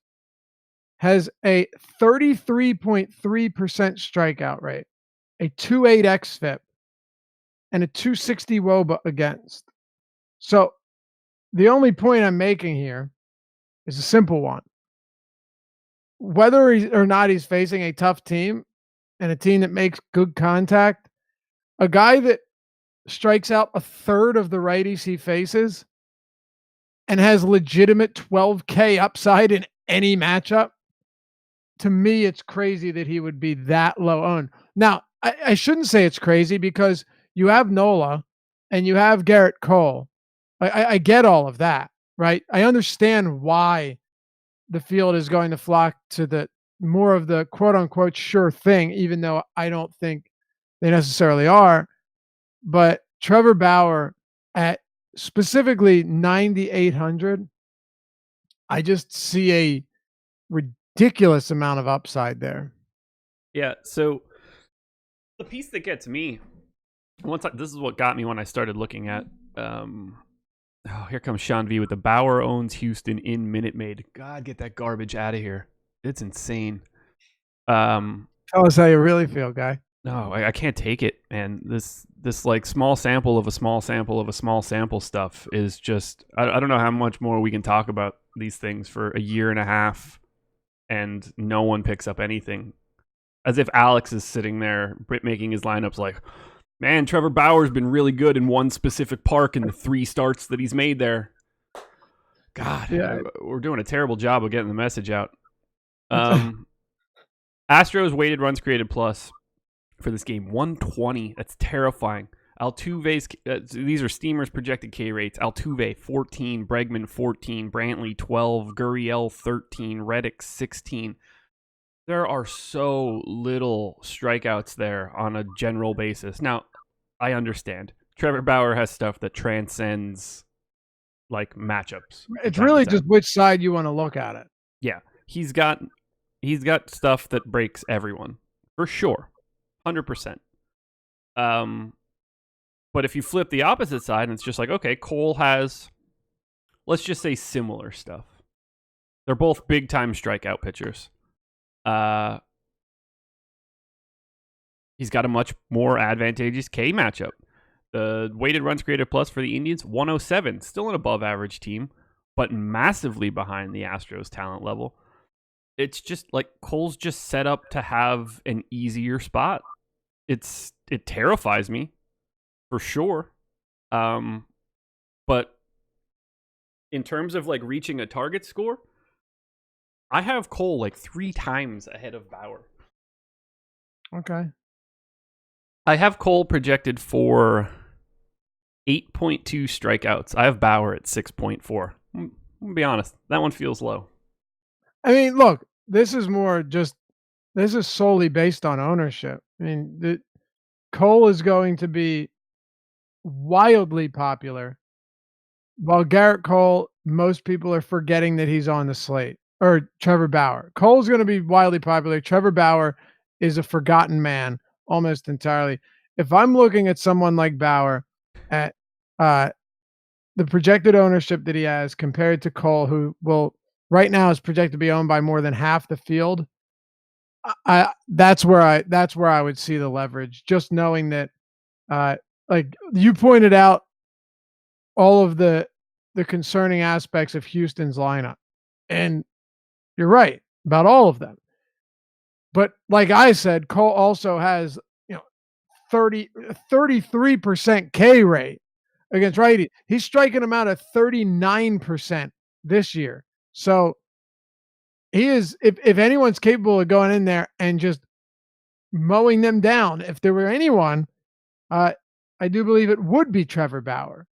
has a 33.3% strikeout rate, a 2.8 xFIP, and a 260 WOBA against. So the only point I'm making here is a simple one. Whether or not he's facing a tough team, and a team that makes good contact, a guy that strikes out a third of the righties he faces and has legitimate 12K upside in any matchup, to me, it's crazy that he would be that low owned. Now, I shouldn't say it's crazy because you have Nola and you have Garrett Cole. I get all of that, right? I understand why the field is going to flock to the more of the quote unquote sure thing, even though I don't think they necessarily are. But Trevor Bauer at specifically 9,800, I just see a ridiculous amount of upside there. Yeah, so the piece that gets me, this is what got me when I started looking at, here comes Sean V with the Bauer owns Houston in Minute Maid. God, get that garbage out of here. It's insane. Tell us how you really feel, guy. No, I can't take it, man. This like small sample of a small sample of a small sample stuff is just, I don't know how much more we can talk about these things for a year and a half and no one picks up anything. As if Alex is sitting there making his lineups like, man, Trevor Bauer's been really good in one specific park in the 3 starts that he's made there. God, yeah. We're doing a terrible job of getting the message out. Astros weighted runs created plus for this game, 120. That's terrifying. Altuve's, these are Steamer's projected K rates. Altuve, 14. Bregman, 14. Brantley, 12. Gurriel, 13. Reddick, 16. There are so little strikeouts there on a general basis. Now, I understand. Trevor Bauer has stuff that transcends, like, matchups. It's really just which side you want to look at it. Yeah. He's got stuff that breaks everyone. For sure. 100%. But if you flip the opposite side and it's just like, okay, Cole has, let's just say, similar stuff. They're both big-time strikeout pitchers. He's got a much more advantageous K matchup. The weighted runs created plus for the Indians, 107. Still an above-average team, but massively behind the Astros talent level. It's just like Cole's just set up to have an easier spot. It terrifies me, for sure. But in terms of like reaching a target score, I have Cole like 3 times ahead of Bauer. Okay. I have Cole projected for 8.2 strikeouts. I have Bauer at 6.4. I'm gonna be honest, that one feels low. I mean, look, this is solely based on ownership. I mean, Cole is going to be wildly popular, while Garrett Cole, most people are forgetting that he's on the slate. Or Trevor Bauer. Cole's going to be wildly popular. Trevor Bauer is a forgotten man almost entirely. If I'm looking at someone like Bauer at the projected ownership that he has compared to Cole, who will right now is projected to be owned by more than half the field, that's where I would see the leverage. Just knowing that, like you pointed out, all of the concerning aspects of Houston's lineup, and you're right about all of them. But like I said, Cole also has 33% K rate against righty. He's striking them out at 39% this year. So he is, if anyone's capable of going in there and just mowing them down, if there were anyone, I do believe it would be Trevor Bauer.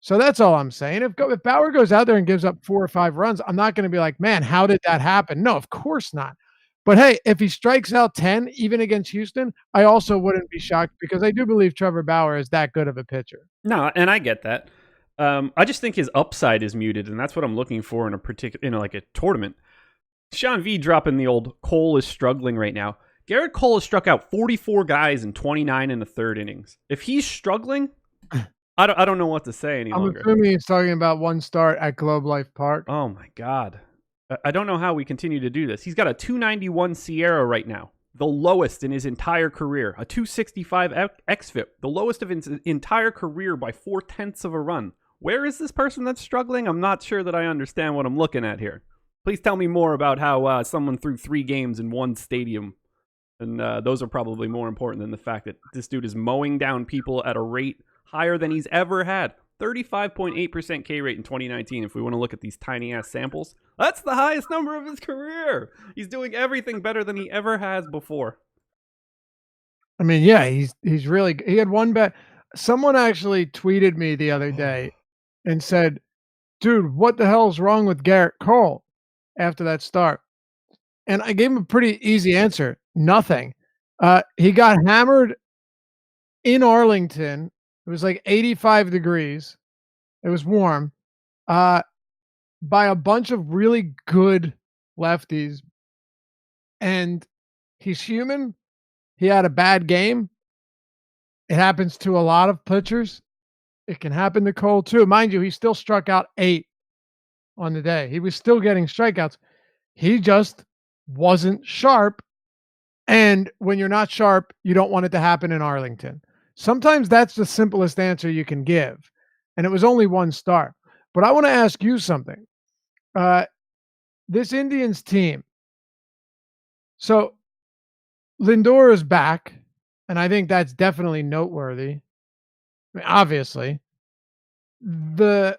So that's all I'm saying. If Bauer goes out there and gives up 4 or 5 runs, I'm not going to be like, man, how did that happen? No, of course not. But hey, if he strikes out 10, even against Houston, I also wouldn't be shocked because I do believe Trevor Bauer is that good of a pitcher. No, and I get that. I just think his upside is muted, and that's what I'm looking for in a particular, like a tournament. Sean V dropping the old Cole is struggling right now. Garrett Cole has struck out 44 guys in 29 1/3 innings. If he's struggling, I don't know what to say any longer. I'm assuming he's talking about one start at Globe Life Park. Oh my God. I don't know how we continue to do this. He's got a 291 Sierra right now, the lowest in his entire career. A 265 xFIP, the lowest of his entire career by 0.4 of a run. Where is this person that's struggling? I'm not sure that I understand what I'm looking at here. Please tell me more about how someone threw 3 games in one stadium And those are probably more important than the fact that this dude is mowing down people at a rate higher than he's ever had. 35.8% K rate in 2019. If we want to look at these tiny ass samples, that's the highest number of his career. He's doing everything better than he ever has before. I mean, yeah, he's really. He had one bet. Someone actually tweeted me the other day and said, "Dude, what the hell's wrong with Garrett Cole after that start?" And I gave him a pretty easy answer. Nothing. He got hammered in Arlington. It was like 85 degrees. It was warm. By a bunch of really good lefties. And he's human. He had a bad game. It happens to a lot of pitchers. It can happen to Cole too. Mind you, he still struck out 8 on the day. He was still getting strikeouts. He just wasn't sharp. And when you're not sharp, you don't want it to happen in Arlington. Sometimes that's the simplest answer you can give. And it was only one start. But I want to ask you something. This Indians team. So Lindor is back. And I think that's definitely noteworthy. I mean, obviously. The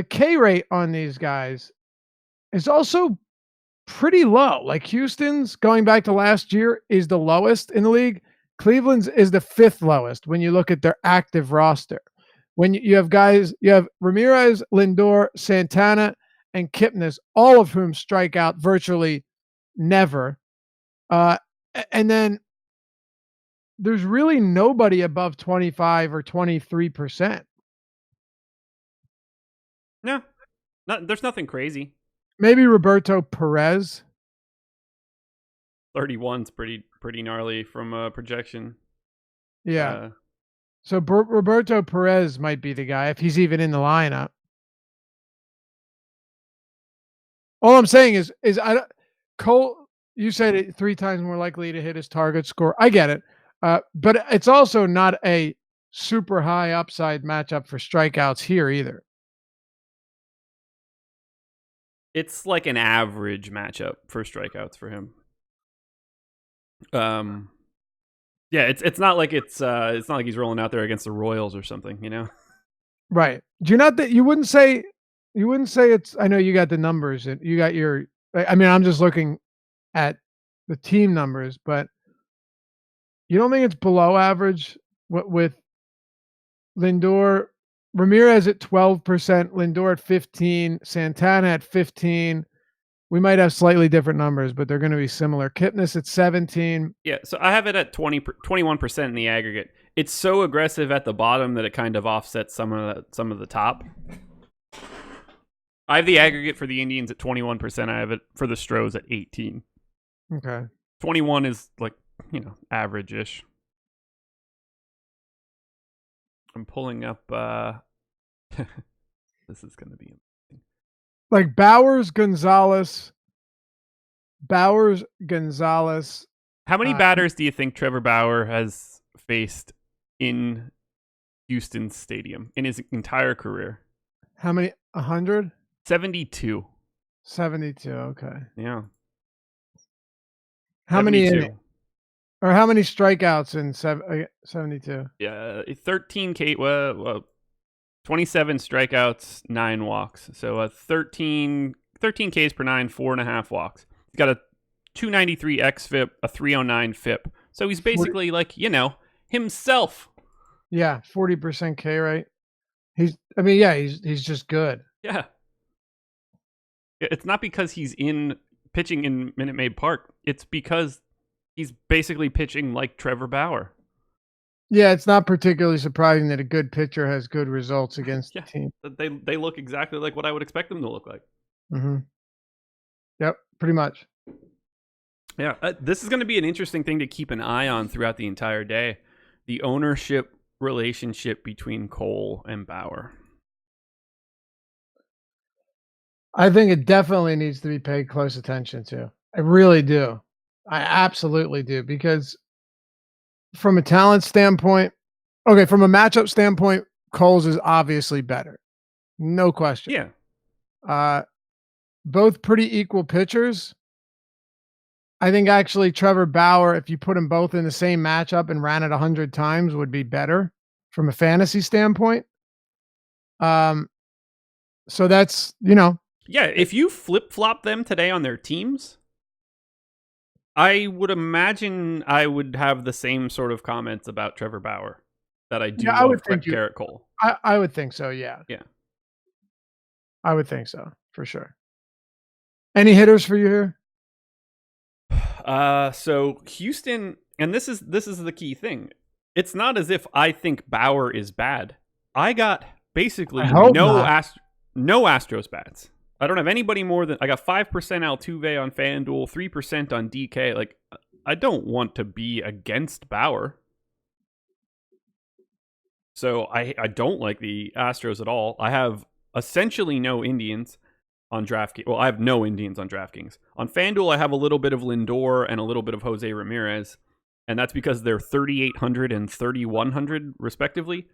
K rate on these guys is also pretty low. Like Houston's, going back to last year, is the lowest in the league. Cleveland's is the 5th lowest when you look at their active roster. When you have guys, you have Ramirez, Lindor, Santana, and Kipnis, all of whom strike out virtually never. And then there's really nobody above 25 or 23%. No, there's nothing crazy. Maybe Roberto Perez. 31's pretty gnarly from a projection. Yeah. So Roberto Perez might be the guy if he's even in the lineup. All I'm saying is Cole. You said it 3 times more likely to hit his target score. I get it, but it's also not a super high upside matchup for strikeouts here either. It's like an average matchup for strikeouts for him. Yeah, it's not like it's not like he's rolling out there against the Royals or something, you know. Right. Do you not that you wouldn't say it's. I know you got the numbers and you got your. I mean, I'm just looking at the team numbers, but you don't think it's below average with Lindor, Ramirez at 12%, Lindor at 15%, Santana at 15%. We might have slightly different numbers, but they're going to be similar. Kipnis at 17%. Yeah, so I have it at 21% in the aggregate. It's so aggressive at the bottom that it kind of offsets some of the top. I have the aggregate for the Indians at 21%. I have it for the Stros at 18%. Okay. 21 is like, average-ish. I'm pulling up this is going to be amazing. Like Bauer, Gonzalez. How many batters do you think Trevor Bauer has faced in Houston Stadium in his entire career? How many? 100? 72. 72, okay. Yeah. How 72. many or how many strikeouts in 72? Yeah, 13 K. 27 strikeouts, 9 walks. So 13 Ks per 9, 4.5 walks. He's got a 293 xFIP, a 309 FIP. So he's basically like, himself. Yeah, 40% K rate. He's just good. Yeah. It's not because he's pitching in Minute Maid Park. It's because he's basically pitching like Trevor Bauer. Yeah, it's not particularly surprising that a good pitcher has good results against the team. They look exactly like what I would expect them to look like. Mm-hmm. Yep, pretty much. Yeah, this is going to be an interesting thing to keep an eye on throughout the entire day. The ownership relationship between Cole and Bauer. I think it definitely needs to be paid close attention to. I really do. I absolutely do, because from a talent standpoint, from a matchup standpoint, Cole's is obviously better. No question. Yeah. Both pretty equal pitchers. I think actually Trevor Bauer, if you put them both in the same matchup and ran it 100 times, would be better from a fantasy standpoint. So that's, Yeah, if you flip-flop them today on their teams, I would imagine I would have the same sort of comments about Trevor Bauer that I do I would of think Garrett Cole. I would think so, yeah. Yeah. I would think so, for sure. Any hitters for you here? So Houston, and this is the key thing. It's not as if I think Bauer is bad. I got basically no Astros bats. I don't have anybody more than I got 5% Altuve on FanDuel, 3% on DK. Like, I don't want to be against Bauer. So I don't like the Astros at all. I have essentially no Indians on DraftKings. Well, I have no Indians on DraftKings. On FanDuel, I have a little bit of Lindor and a little bit of Jose Ramirez, and that's because they're 3,800 and 3,100 respectively.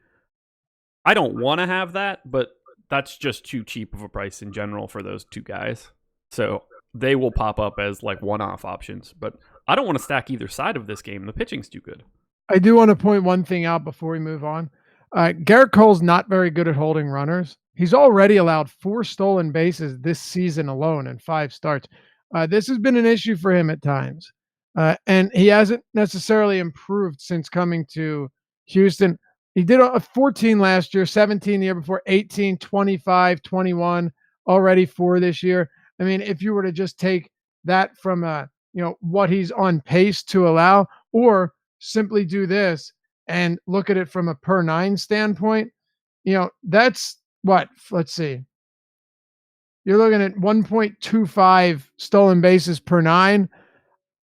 I don't want to have that, but that's just too cheap of a price in general for those two guys. So they will pop up as like one-off options, but I don't want to stack either side of this game. The pitching's too good. I do want to point one thing out before we move on. Garrett Cole's not very good at holding runners. He's already allowed 4 stolen bases this season alone in 5 starts. This has been an issue for him at times. And he hasn't necessarily improved since coming to Houston. He did a 14 last year, 17 the year before, 18, 25, 21, already 4 this year. I mean, if you were to just take that from what he's on pace to allow, or simply do this and look at it from a per 9 standpoint, that's what, let's see. You're looking at 1.25 stolen bases per 9.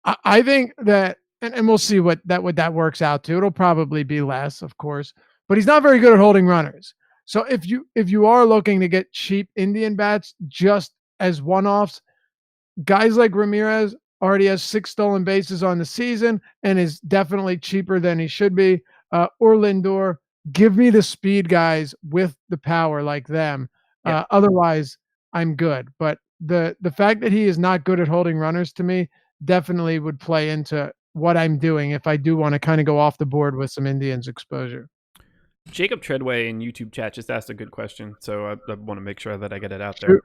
I think that, and we'll see what that works out to. It'll probably be less, of course, but he's not very good at holding runners. So if you are looking to get cheap Indian bats just as one-offs, guys like Ramirez already has 6 stolen bases on the season and is definitely cheaper than he should be. Or Lindor, give me the speed guys with the power like them. Yeah. Otherwise, I'm good. But the fact that he is not good at holding runners to me definitely would play into what I'm doing if I do want to kind of go off the board with some Indians exposure. Jacob Treadway in YouTube chat just asked a good question, so I want to make sure that I get it out there.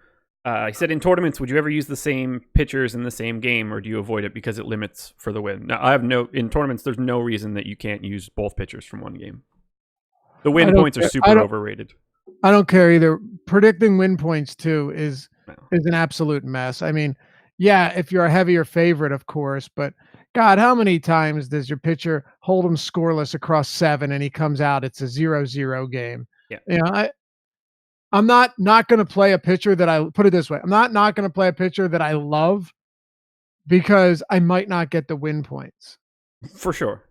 He said, in tournaments, would you ever use the same pitchers in the same game, or do you avoid it because it limits for the win? Now, in tournaments, there's no reason that you can't use both pitchers from one game. The win points are super overrated. I don't care either. Predicting win points, too, is an absolute mess. I mean, yeah, if you're a heavier favorite, of course, but God, how many times does your pitcher hold him scoreless across 7 and he comes out, it's a 0-0 game? Yeah. I'm not going to play a pitcher that I put it this way. I'm not going to play a pitcher that I love because I might not get the win points. For sure.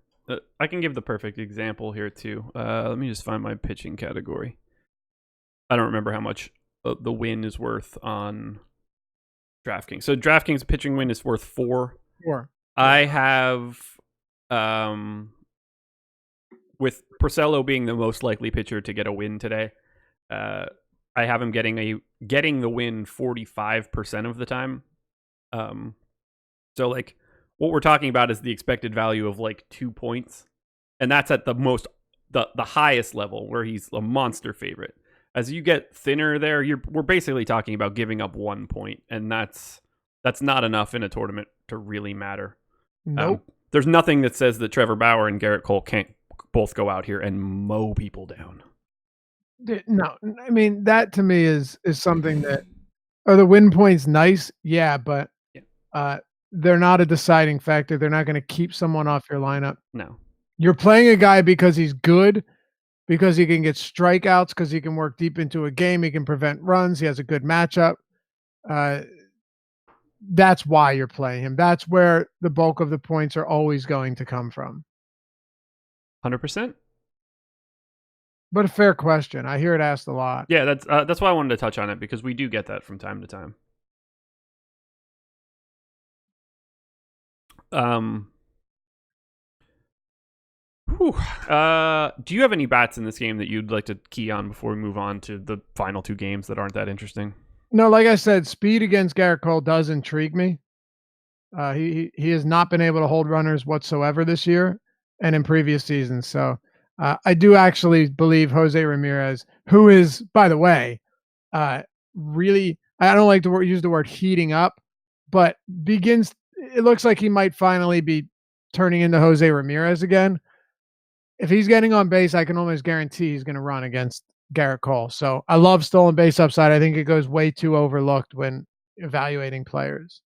I can give the perfect example here too. Let me just find my pitching category. I don't remember how much the win is worth on DraftKings. So DraftKings pitching win is worth 4. 4. I have, with Porcello being the most likely pitcher to get a win today, I have him getting the win 45% of the time. So like what we're talking about is the expected value of like 2 points, and that's at the highest level where he's a monster favorite. As you get thinner there, we're basically talking about giving up 1 point, and that's not enough in a tournament to really matter. Nope. There's nothing that says that Trevor Bauer and Garrett Cole can't both go out here and mow people down. No, I mean, that to me is something that, are the win points nice? Yeah, but they're not a deciding factor. They're not going to keep someone off your lineup. No. You're playing a guy because he's good, because he can get strikeouts, because he can work deep into a game, he can prevent runs, he has a good matchup. That's why you're playing him. That's where the bulk of the points are always going to come from. 100%. But a fair question. I hear it asked a lot. Yeah, that's why I wanted to touch on it, because we do get that from time to time. Do you have any bats in this game that you'd like to key on before we move on to the final 2 games that aren't that interesting? No, like I said, speed against Garrett Cole does intrigue me. He has not been able to hold runners whatsoever this year and in previous seasons. So I do actually believe Jose Ramirez, who is, by the way, really, I don't like to use the word heating up, but it looks like he might finally be turning into Jose Ramirez again. If he's getting on base, I can almost guarantee he's going to run against Garrett Cole. So I love stolen base upside. I think it goes way too overlooked when evaluating players.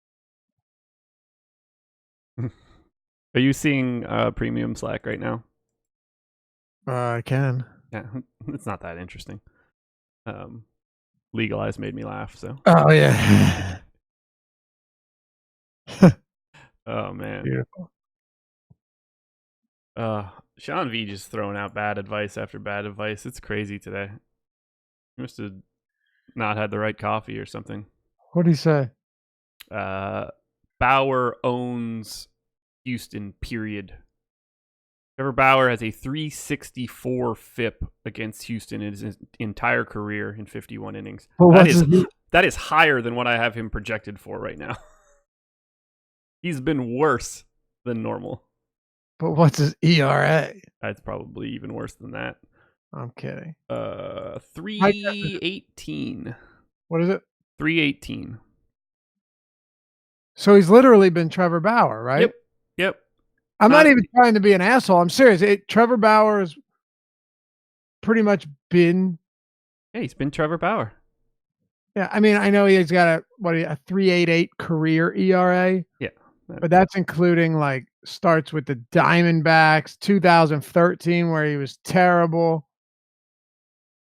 Are you seeing premium Slack right now? I can. Yeah, it's not that interesting. Legalize made me laugh. So. Oh yeah. Oh man. Beautiful. Sean V just throwing out bad advice after bad advice. It's crazy today. He must have not had the right coffee or something. What did he say? Bauer owns Houston, period. Trevor Bauer has a 364 FIP against Houston in his entire career in 51 innings. Well, that is higher than what I have him projected for right now. He's been worse than normal. But what's his ERA? That's probably even worse than that. I'm kidding. 318. What is it? 318. So he's literally been Trevor Bauer, right? Yep. I'm not even trying to be an asshole. I'm serious. Trevor Bauer has pretty much been. Yeah, he's been Trevor Bauer. Yeah, I mean, I know he's got a 3.88 career ERA. Yeah. But that's including like starts with the Diamondbacks, 2013, where he was terrible.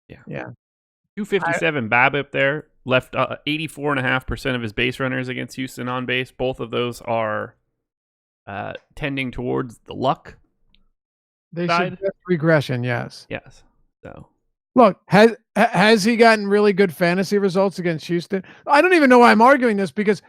Yeah. 257 BABIP there. Left 84.5% of his base runners against Houston on base. Both of those are tending towards the luck. They side. suggest regression, yes. Yes. So look, has he gotten really good fantasy results against Houston? I don't even know why I'm arguing this because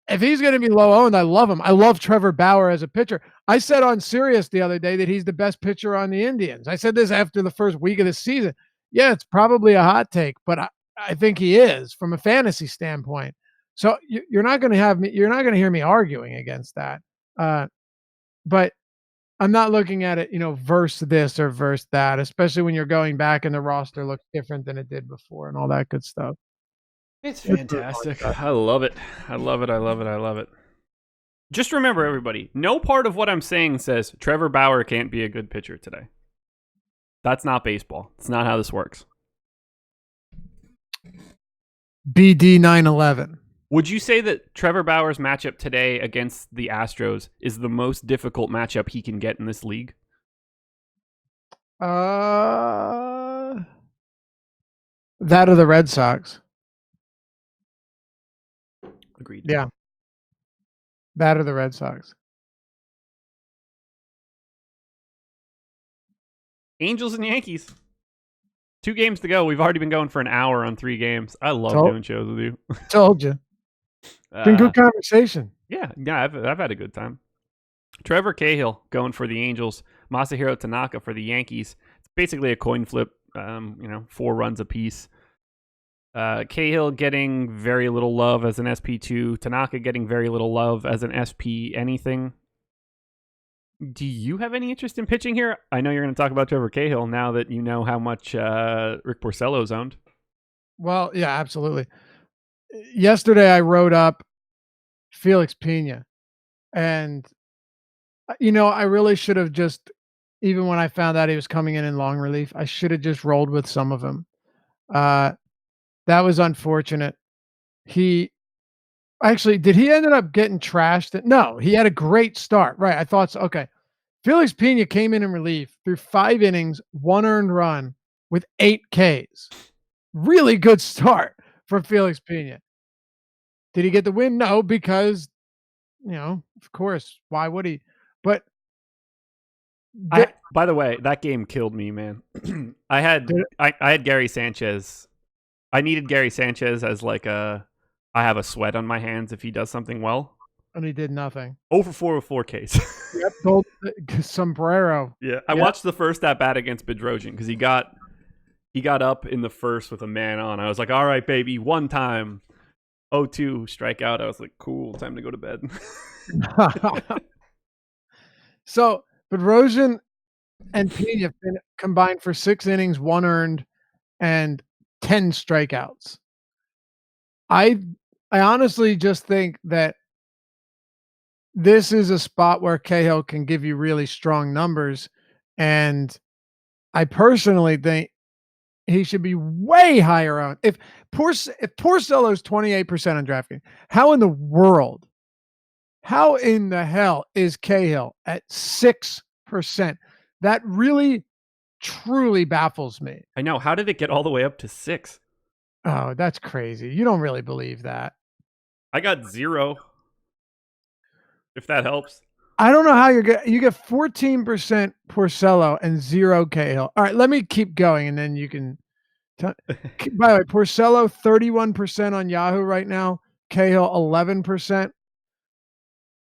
if he's going to be low owned, I love him. I love Trevor Bauer as a pitcher. I said on Sirius the other day that he's the best pitcher on the Indians. I said this after the first week of the season. Yeah, it's probably a hot take, but I think he is from a fantasy standpoint. So you're not going to hear me arguing against that. But I'm not looking at it, verse this or verse that, especially when you're going back and the roster looks different than it did before and all that good stuff. It's fantastic. I love it. I love it. Just remember, everybody, no part of what I'm saying says Trevor Bauer can't be a good pitcher today. That's not baseball. It's not how this works. BD 911. Would you say that Trevor Bauer's matchup today against the Astros is the most difficult matchup he can get in this league? That or the Red Sox. Agreed. Yeah. That or the Red Sox. Angels and Yankees. 2 games to go. We've already been going for an hour on 3 games. I love doing shows with you. Told you. Been good conversation. Yeah, I've had a good time. Trevor Cahill going for the Angels. Masahiro Tanaka for the Yankees. It's basically a coin flip. 4 runs apiece. Cahill getting very little love as an SP2. Tanaka getting very little love as an SP anything. Do you have any interest in pitching here? I know you're going to talk about Trevor Cahill now that you know how much Rick Porcello's owned. Well, yeah, absolutely. Yesterday I wrote up Felix Pena. And, I really should have just, even when I found out he was coming in long relief, I should have just rolled with some of him. That was unfortunate. Did he ended up getting trashed? No, he had a great start. Right. I thought so. Okay. Felix Pena came in relief through 5 innings, 1 earned run with 8 Ks. Really good start for Felix Pena. Did he get the win? No, because, of course, why would he? But by the way, that game killed me, man. I had Gary Sanchez. I needed Gary Sanchez as like I have a sweat on my hands if he does something well. And he did nothing. 0 for 4 with 4 Ks. Yep, sombrero. Yeah, I watched the first at bat against Bedrosian because he got up in the first with a man on. I was like, all right, baby, one time. 0-2 strikeout. I was like, cool, time to go to bed. So, but Rosen and Pena combined for 6 innings, 1 earned, and 10 strikeouts. I honestly just think that this is a spot where Cahill can give you really strong numbers, and I personally think he should be way higher on. If Porcello's 28% on DraftKings, how in the hell is Cahill at 6%? That really truly baffles me. I know. How did it get all the way up to 6? Oh, that's crazy. You don't really believe that. I got 0. If that helps. I don't know how you get 14% Porcello and 0 Cahill. All right, let me keep going, and then you can. By the way, Porcello 31% on Yahoo right now. Cahill 11%.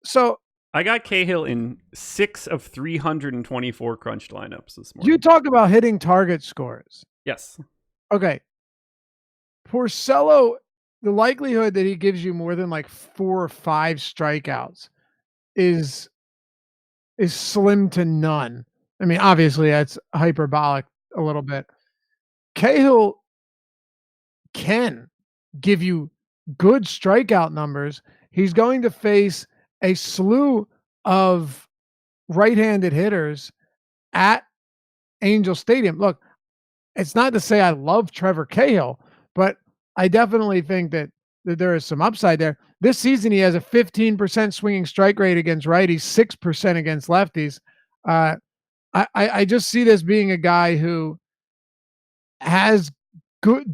So I got Cahill in 6 of 324 crunched lineups this morning. You talk about hitting target scores. Yes. Okay. Porcello, the likelihood that he gives you more than like 4 or 5 strikeouts is slim to none. I mean, obviously that's hyperbolic a little bit. Cahill can give you good strikeout numbers. He's going to face a slew of right-handed hitters at Angel Stadium. Look, it's not to say I love Trevor Cahill, but I definitely think that there is some upside there. This season, he has a 15% swinging strike rate against righties, 6% against lefties. I just see this being a guy who has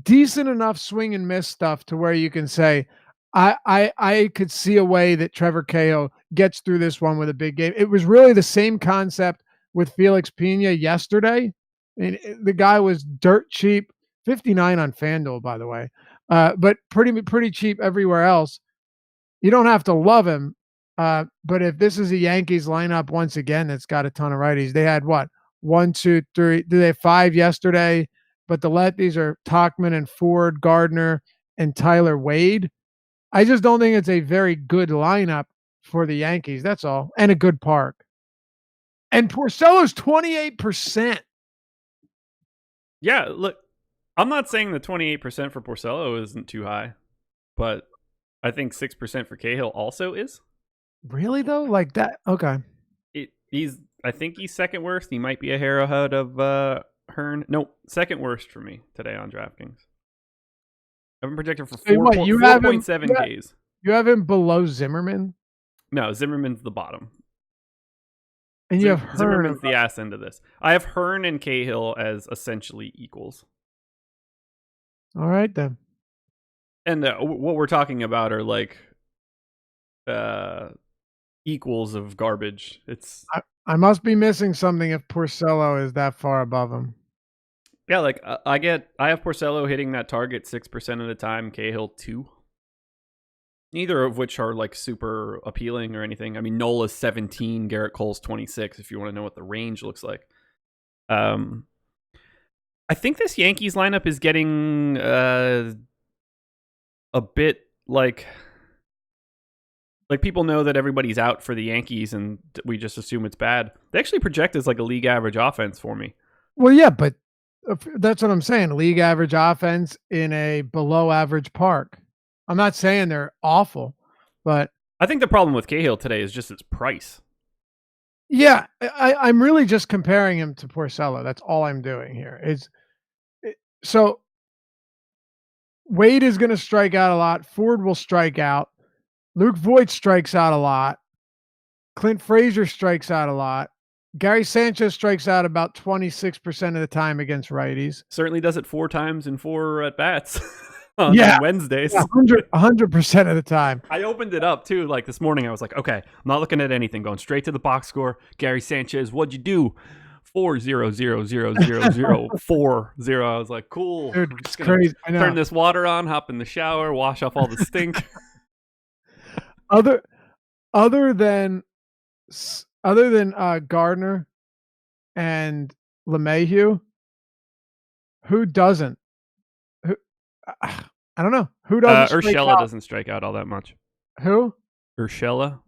decent enough swing and miss stuff to where you can say, I could see a way that Trevor Cahill gets through this one with a big game. It was really the same concept with Felix Pena yesterday. The guy was dirt cheap, 59 on FanDuel, by the way, but pretty cheap everywhere else. You don't have to love him, but if this is a Yankees lineup once again that's got a ton of righties, they had what 1, 2, 3. Did they have 5 yesterday? But the lefties are Tauchman and Ford, Gardner, and Tyler Wade. I just don't think it's a very good lineup for the Yankees. That's all, and a good park. And Porcello's 28%. Yeah, look, I'm not saying the 28% for Porcello isn't too high, but I think 6% for Cahill also is. Really though? Like that? Okay. I think he's second worst. He might be a hair ahead of Hearn. No, second worst for me today on DraftKings. I've been projected for 4.7 Ks. You have him below Zimmerman? No, Zimmerman's the bottom. And you have Hearn. Zimmerman's the ass end of this. I have Hearn and Cahill as essentially equals. All right, then. And what we're talking about are like equals of garbage. I must be missing something if Porcello is that far above him. Yeah, like I have Porcello hitting that target 6% of the time, Cahill 2. Neither of which are like super appealing or anything. I mean, Nola's 17, Garrett Cole's 26, if you want to know what the range looks like. I think this Yankees lineup is getting a bit like people know that everybody's out for the Yankees and we just assume it's bad. They actually project as like a league average offense for me. Well, yeah, but that's what I'm saying. League average offense in a below average park. I'm not saying they're awful, but I think the problem with Cahill today is just its price. Yeah, I'm really just comparing him to Porcello. That's all I'm doing here. So Wade is going to strike out a lot. Ford will strike out. Luke Voigt strikes out a lot. Clint Frazier strikes out a lot. Gary Sanchez strikes out about 26% of the time against righties. Certainly does it 4 times in 4 at-bats on Wednesdays. 100% of the time. I opened it up, too. Like this morning, I was like, okay, I'm not looking at anything. Going straight to the box score. Gary Sanchez, what'd you do? 4-0-0-0-0-0-4-0. I was like, cool. Dude, I'm just it's crazy. I know. Turn this water on, hop in the shower, wash off all the stink. Other than Gardner and LeMahieu, who doesn't? I don't know. Who doesn't strike Urshela out? doesn't strike out all that much. Who? Urshela.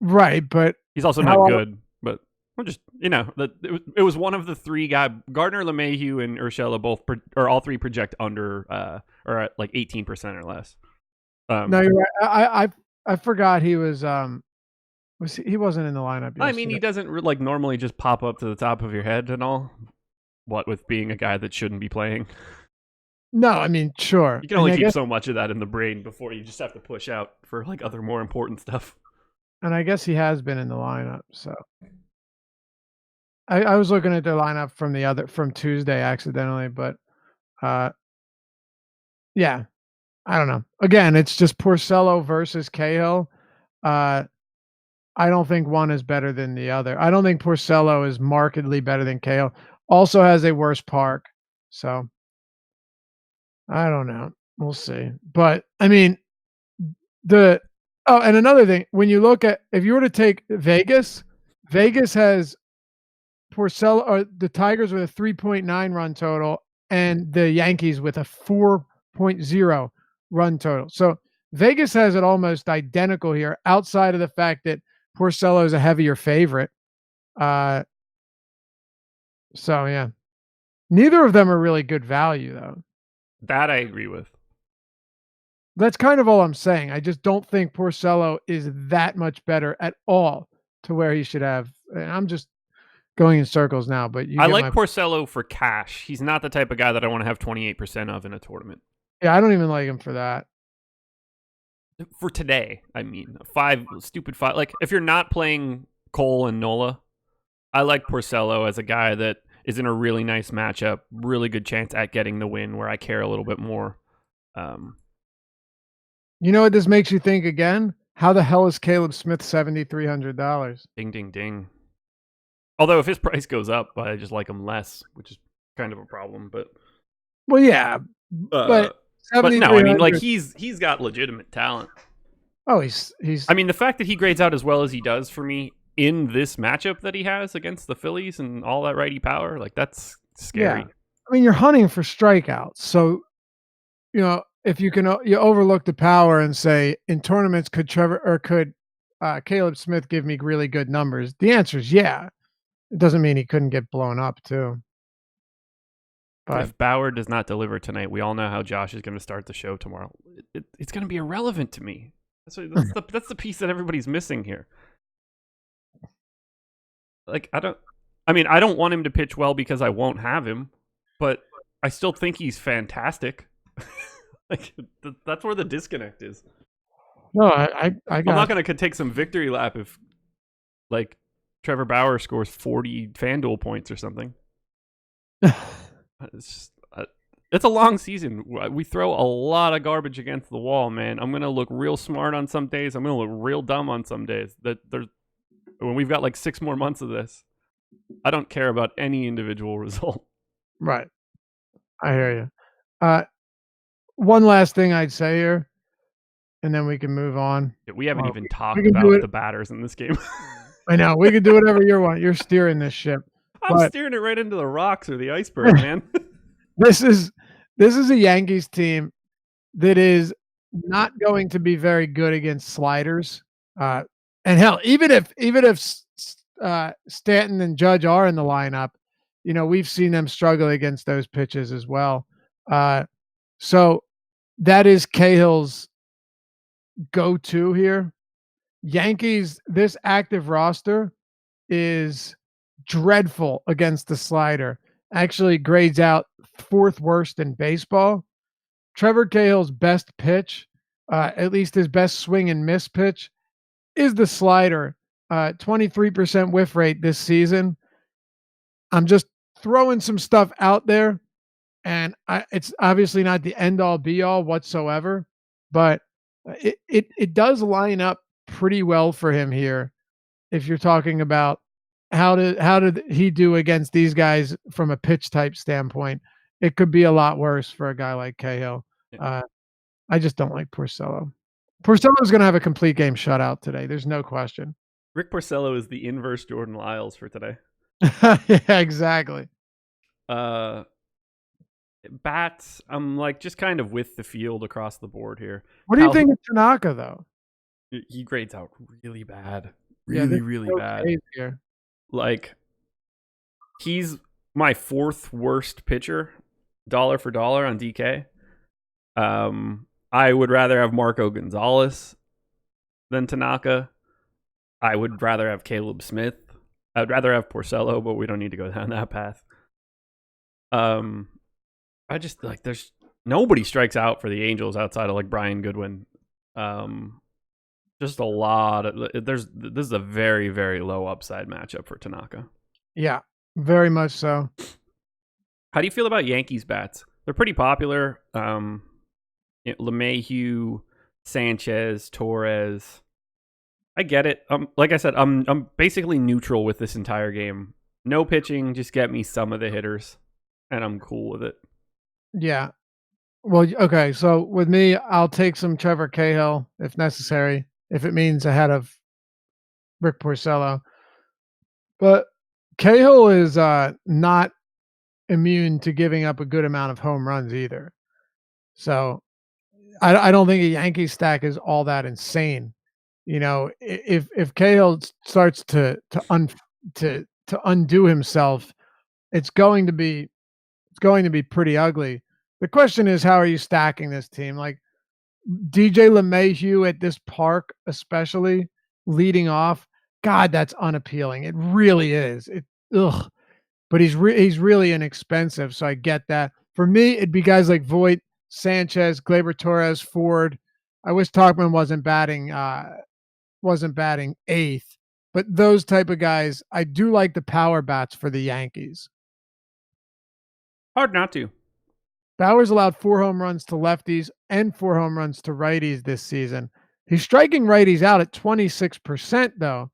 Right, but He's also not good. But I'm just, it was one of the three guys. Gardner, LeMahieu, and Urshela both, or all three project under, or at like 18% or less. No, you're right. I forgot he was. He wasn't in the lineup yesterday. I mean, he doesn't like normally just pop up to the top of your head and all. What with being a guy that shouldn't be playing. No, I mean, sure. You can only keep so much of that in the brain before you just have to push out for like other more important stuff. And I guess he has been in the lineup, so I was looking at the lineup from Tuesday accidentally, but yeah, I don't know. Again, it's just Porcello versus Cahill. I don't think one is better than the other. I don't think Porcello is markedly better than Cahill. Also has a worse park, so I don't know. We'll see. But I mean, and another thing, when you look at, if you were to take Vegas has Porcello, or the Tigers with a 3.9 run total and the Yankees with a 4.0 run total. So Vegas has it almost identical here, outside of the fact that Porcello is a heavier favorite. So yeah, neither of them are really good value though. That I agree with. That's kind of all I'm saying. I just don't think Porcello is that much better at all to where he should have. And I'm just going in circles now, but I like Porcello for cash. He's not the type of guy that I want to have 28% of in a tournament. Yeah, I don't even like him for that. For today, I mean, five. Like, if you're not playing Cole and Nola, I like Porcello as a guy that is in a really nice matchup, really good chance at getting the win where I care a little bit more. You know what this makes you think again? How the hell is Caleb Smith $7,300? Ding, ding, ding. Although if his price goes up, I just like him less, which is kind of a problem. But well, yeah, but no, I mean, like he's got legitimate talent. Oh, he's. I mean, the fact that he grades out as well as he does for me in this matchup that he has against the Phillies and all that righty power, like that's scary. Yeah. I mean, you're hunting for strikeouts, so if you can, you overlook the power and say in tournaments could Caleb Smith give me really good numbers? The answer is yeah. It doesn't mean he couldn't get blown up too. But if Bauer does not deliver tonight, we all know how Josh is going to start the show tomorrow. It's going to be irrelevant to me. That's the piece that everybody's missing here. Like, I don't want him to pitch well because I won't have him, but I still think he's fantastic. Like, that's where the disconnect is. No, I'm not going to take some victory lap if, like, Trevor Bauer scores 40 FanDuel points or something. It's a long season. We throw a lot of garbage against the wall, man. I'm going to look real smart on some days. I'm going to look real dumb on some days. When we've got like 6 more months of this, I don't care about any individual result. Right. I hear you. One last thing I'd say here, and then we can move on. We haven't even talked about the batters in this game. I know. We can do whatever you want. You're steering this ship. I'm steering it right into the rocks or the iceberg, man. This is a Yankees team that is not going to be very good against sliders. And hell, even if Stanton and Judge are in the lineup, we've seen them struggle against those pitches as well. So that is Cahill's go-to here. Yankees, this active roster is dreadful against the slider. Actually grades out 4th worst in baseball. Trevor Cahill's best pitch, at least his best swing and miss pitch, is the slider. 23% whiff rate this season. I'm just throwing some stuff out there, and it's obviously not the end-all be-all whatsoever, but it does line up pretty well for him here. If you're talking about how did he do against these guys from a pitch type standpoint, it could be a lot worse for a guy like Cahill. Yeah. I just don't like Porcello. Porcello is going to have a complete game shutout today. There's no question. Rick Porcello is the inverse Jordan Lyles for today. Yeah, exactly. Bats, I'm like just kind of with the field across the board here. What do you think of Tanaka, though? He grades out really bad. Yeah, Really, this is really so bad. crazy here. Like, he's my fourth worst pitcher, dollar for dollar on DK. I would rather have Marco Gonzalez than Tanaka. I would rather have Caleb Smith. I'd rather have Porcello, but we don't need to go down that path. I just like there's nobody strikes out for the Angels outside of like Brian Goodwin. Just a lot of this is a very, very low upside matchup for Tanaka. Yeah, very much so. How do you feel about Yankees bats? They're pretty popular. LeMahieu, Sanchez, Torres. I get it. Like I said, I'm basically neutral with this entire game. No pitching, just get me some of the hitters, and I'm cool with it. Yeah. Well, okay. So with me, I'll take some Trevor Cahill if necessary, if it means ahead of Rick Porcello. But Cahill is not immune to giving up a good amount of home runs either. So I don't think a Yankee stack is all that insane. You know, if Cahill starts to undo himself, it's going to be pretty ugly. The question is, how are you stacking this team? Like DJ LeMahieu at this park, especially leading off. God, that's unappealing. It really is. Ugh. But he's really inexpensive, so I get that. For me, it'd be guys like Voit, Sanchez, Gleyber Torres, Ford. I wish Tauchman wasn't batting eighth, but those type of guys. I do like the power bats for the Yankees. Hard not to. Bauer's allowed 4 home runs to lefties and 4 home runs to righties this season. He's striking righties out at 26%, though,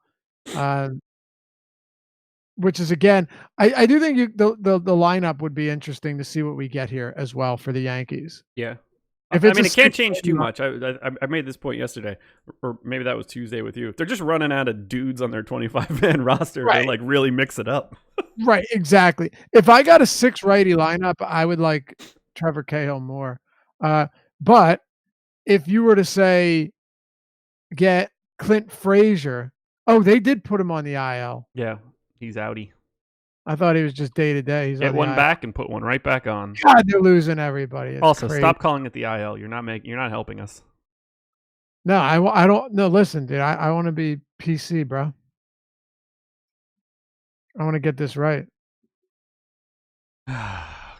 which is, again, I do think the lineup would be interesting to see what we get here as well for the Yankees. Yeah. If I it's mean, it can't change too much. I made this point yesterday, or maybe that was Tuesday with you. If they're just running out of dudes on their 25-man roster, Right. they like really mix it up. Right, exactly. If I got a 6 righty lineup, I would like Trevor Cahill more. But if you were to say get Clint Frazier, they did put him on the IL. Yeah, he's outie. I thought he was just day to day. He's Get on one the back and put one right back on. God, they're losing everybody. It's also, crazy. stop calling it the IL. You're not helping us. No, I don't. No, listen, dude. I want to be PC, bro. I want to get this right. Oh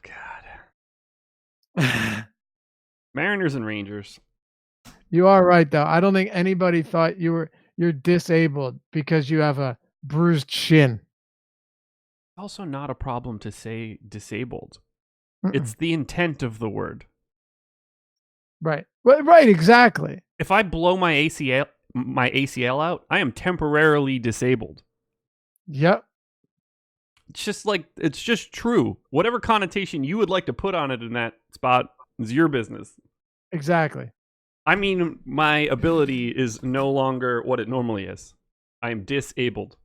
God. Mariners and Rangers. You are right, though. I don't think anybody thought you're disabled because you have a bruised shin. Also, not a problem to say disabled. It's the intent of the word. Right. Right. Exactly. If I blow my ACL out, I am temporarily disabled. Yep. It's just true. Whatever connotation you would like to put on it in that spot is your business. Exactly. I mean, my ability is no longer what it normally is. I am disabled.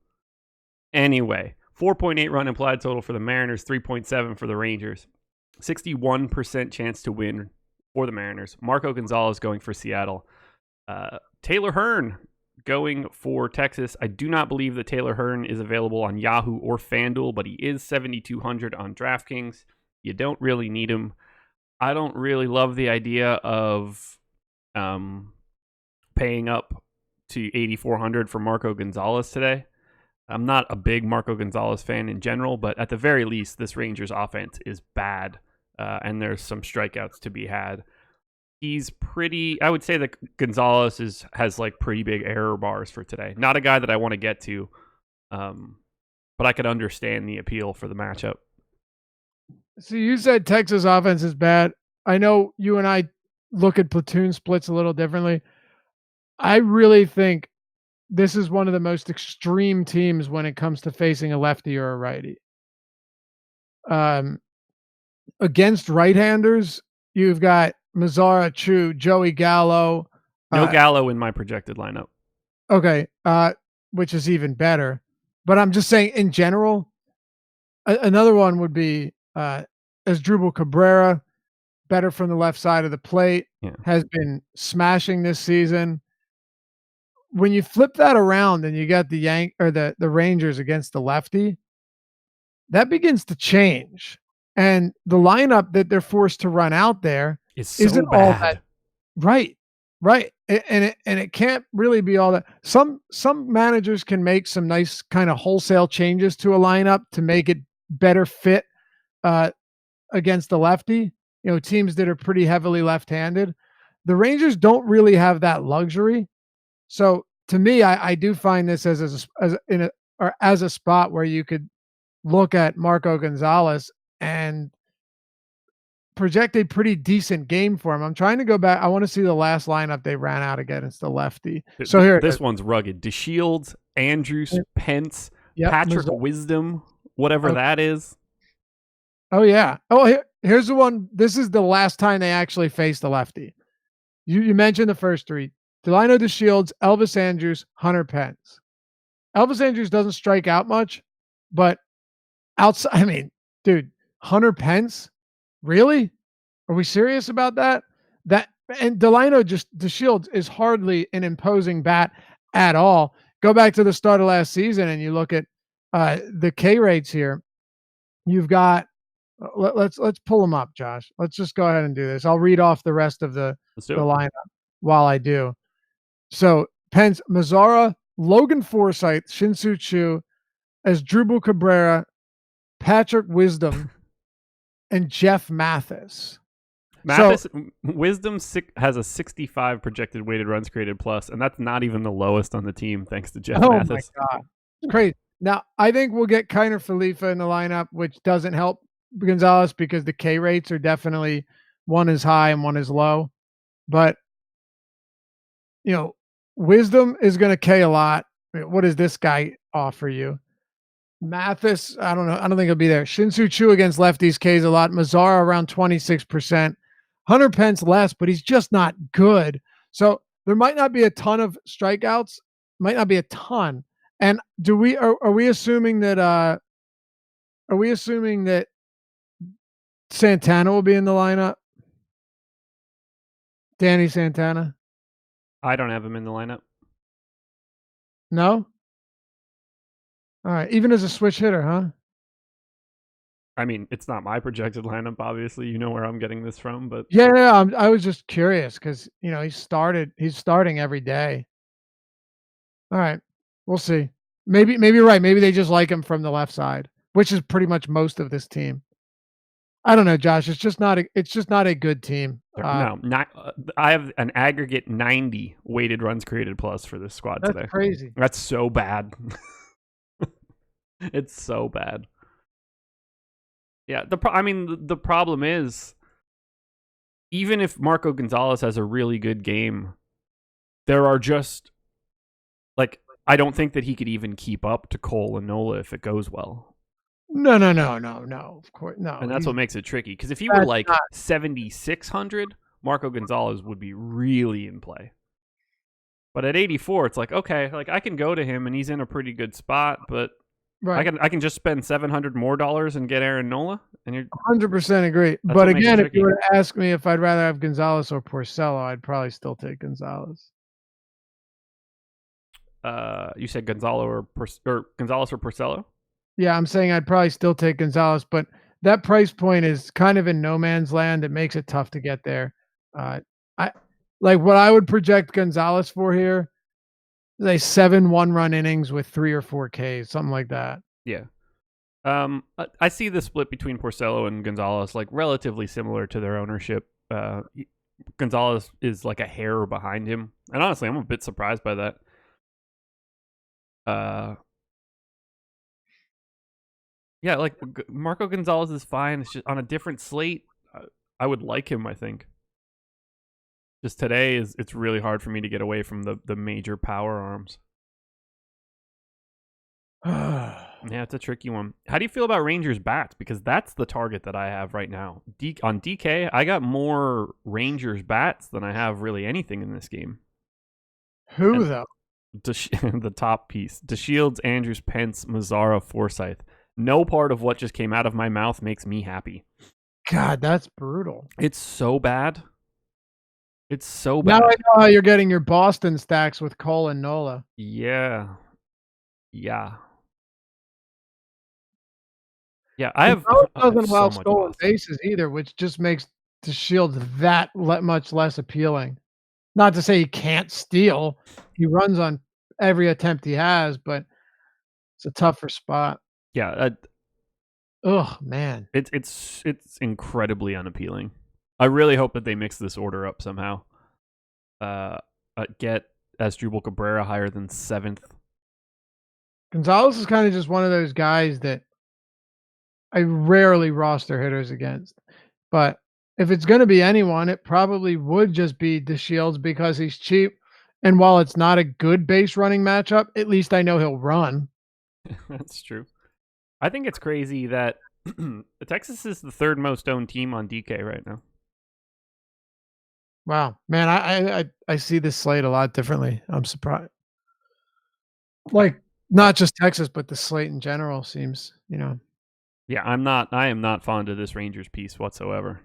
Anyway, 4.8 run implied total for the Mariners, 3.7 for the Rangers. 61% chance to win for the Mariners. Marco Gonzalez going for Seattle. Taylor Hearn going for Texas. I do not believe that Taylor Hearn is available on Yahoo or FanDuel, but he is 7,200 on DraftKings. You don't really need him. I don't really love the idea of paying up to 8,400 for Marco Gonzalez today. I'm not a big Marco Gonzalez fan in general, but at the very least, this Rangers offense is bad, and there's some strikeouts to be had. He's pretty. I would say that Gonzalez has like pretty big error bars for today. Not a guy that I want to get to, but I could understand the appeal for the matchup. So you said Texas offense is bad. I know you and I look at platoon splits a little differently. I really think this is one of the most extreme teams when it comes to facing a lefty or a righty. Against right-handers, you've got Mazzara, Chu, Joey Gallo. No Gallo in my projected lineup. Okay, which is even better. But I'm just saying, in general, another one would be Asdrubal Cabrera, better from the left side of the plate, Yeah. has been smashing this season. When you flip that around and you got the Rangers against the lefty, that begins to change. And the lineup that they're forced to run out there It's so isn't all that bad. right. And it can't really be all that. Some managers can make some nice kind of wholesale changes to a lineup to make it better fit against the lefty, teams that are pretty heavily left-handed. The Rangers don't really have that luxury. So to me, I do find this as a spot where you could look at Marco Gonzalez and project a pretty decent game for him. I'm trying to go back. I want to see the last lineup they ran out against the lefty. So here, this one's rugged. DeShields, Andrews, Pence, yep, Patrick Wisdom, whatever that is. Oh yeah. Oh, here's the one. This is the last time they actually faced the lefty. You mentioned the first three: Delino DeShields, Elvis Andrews, Hunter Pence. Elvis Andrews doesn't strike out much, but outside, I mean, dude, Hunter Pence, really? Are we serious about that? And Delino DeShields is hardly an imposing bat at all. Go back to the start of last season and you look at the K rates here. You've got let's pull them up, Josh. Let's just go ahead and do this. I'll read off the rest of the lineup while I do. So Pence, Mazzara, Logan Forsythe, Shin-Soo Choo, Asdrubal Cabrera, Patrick Wisdom, and Jeff Mathis. Wisdom has a 65 projected weighted runs created plus, and that's not even the lowest on the team, thanks to Jeff Mathis. Oh my God. It's crazy. Now, I think we'll get Kiner Falefa in the lineup, which doesn't help Gonzalez because the K rates are definitely one is high and one is low. But, Wisdom is going to K a lot. What does this guy offer you? Mathis, I don't know. I don't think he'll be there. Shin-Soo Choo against lefties K's a lot. Mazzara around 26%. Hunter Pence less, but he's just not good. So there might not be a ton of strikeouts. Might not be a ton. And are we assuming that Santana will be in the lineup? Danny Santana? I don't have him in the lineup. No? All right. Even as a switch hitter, huh? I mean, it's not my projected lineup, obviously. You know where I'm getting this from, but yeah, I was just curious because he's starting every day. All right. We'll see. Maybe you're right. Maybe they just like him from the left side, which is pretty much most of this team. I don't know, Josh. It's just not a good team. I have an aggregate 90 weighted runs created plus for this squad today. That's crazy. That's so bad. It's so bad. Yeah, the problem is, even if Marco Gonzalez has a really good game, there are just I don't think that he could even keep up to Cole and Nola if it goes well. No. Of course, no. And that's what makes it tricky. Because if he were 7,600, Marco Gonzalez would be really in play. But at 84, it's okay, I can go to him and he's in a pretty good spot, but right. I can just spend $700 more and get Aaron Nola. And you're 100% agree. But again, if you were to ask me if I'd rather have Gonzalez or Porcello, I'd probably still take Gonzalez. You said Gonzalo or Gonzalez or Porcello? Yeah, I'm saying I'd probably still take Gonzalez, but that price point is kind of in no man's land. It makes it tough to get there. What I would project Gonzalez for here, 7 1-run innings with 3 or 4 Ks, something like that. Yeah. I see the split between Porcello and Gonzalez relatively similar to their ownership. Gonzalez is a hair behind him, and honestly, I'm a bit surprised by that. Yeah, Marco Gonzalez is fine. It's just on a different slate. I would like him, I think. Just today it's really hard for me to get away from the major power arms. Yeah, it's a tricky one. How do you feel about Rangers bats? Because that's the target that I have right now. On DK, I got more Rangers bats than I have really anything in this game. Who, though? The top piece. DeShields, Andrews, Pence, Mazzara, Forsythe. No part of what just came out of my mouth makes me happy. God, that's brutal. It's so bad. It's so Now I bad. know how you're getting your Boston stacks with Cole and Nola. Yeah. Yeah. Yeah, I And have Nola I have doesn't allow so much stolen Boston. bases either, which just makes the Shields that much less appealing. Not to say he can't steal. He runs on every attempt he has, but it's a tougher spot. Yeah, Oh man. it's incredibly unappealing. I really hope that they mix this order up somehow. Uh, get Asdrubal Cabrera higher than 7th. Gonzalez is kind of just one of those guys that I rarely roster hitters against. But if it's going to be anyone, it probably would just be DeShields because he's cheap. And while it's not a good base running matchup, at least I know he'll run. That's true. I think it's crazy that Texas is the third most owned team on DK right now. Wow, man, I see this slate a lot differently. I'm surprised. Like not just Texas, but the slate in general seems, Yeah, I am not fond of this Rangers piece whatsoever.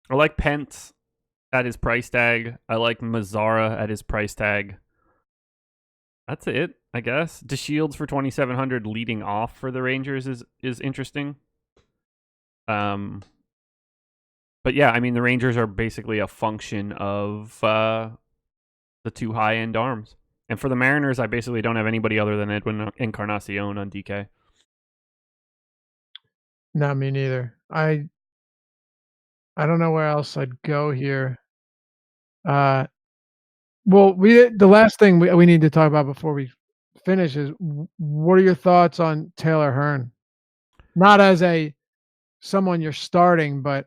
I like Pence at his price tag. I like Mazzara at his price tag. That's it, I guess. DeShields for 2,700 leading off for the Rangers is interesting. But yeah, I mean the Rangers are basically a function of the two high end arms. And for the Mariners, I basically don't have anybody other than Edwin Encarnacion on DK. not me neither. I don't know where else I'd go here. Uh well, the last thing we need to talk about before we finish is what are your thoughts on Taylor Hearn? Not as a someone you're starting, but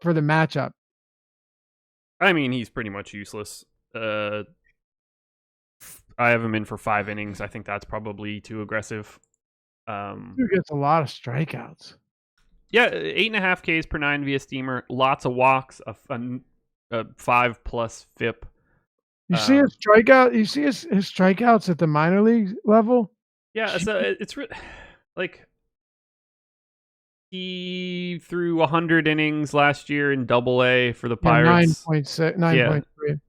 for the matchup. I mean, he's pretty much useless. I have him in for 5 innings. I think that's probably too aggressive. Dude gets a lot of strikeouts. Yeah, 8.5 Ks per 9 via steamer. Lots of walks. A 5+ FIP. You see his strikeout. You see his strikeouts at the minor league level. Yeah, so it's like he threw 100 innings last year in Double A for the Yeah, Pirates. 9.6, Yeah, 9.3.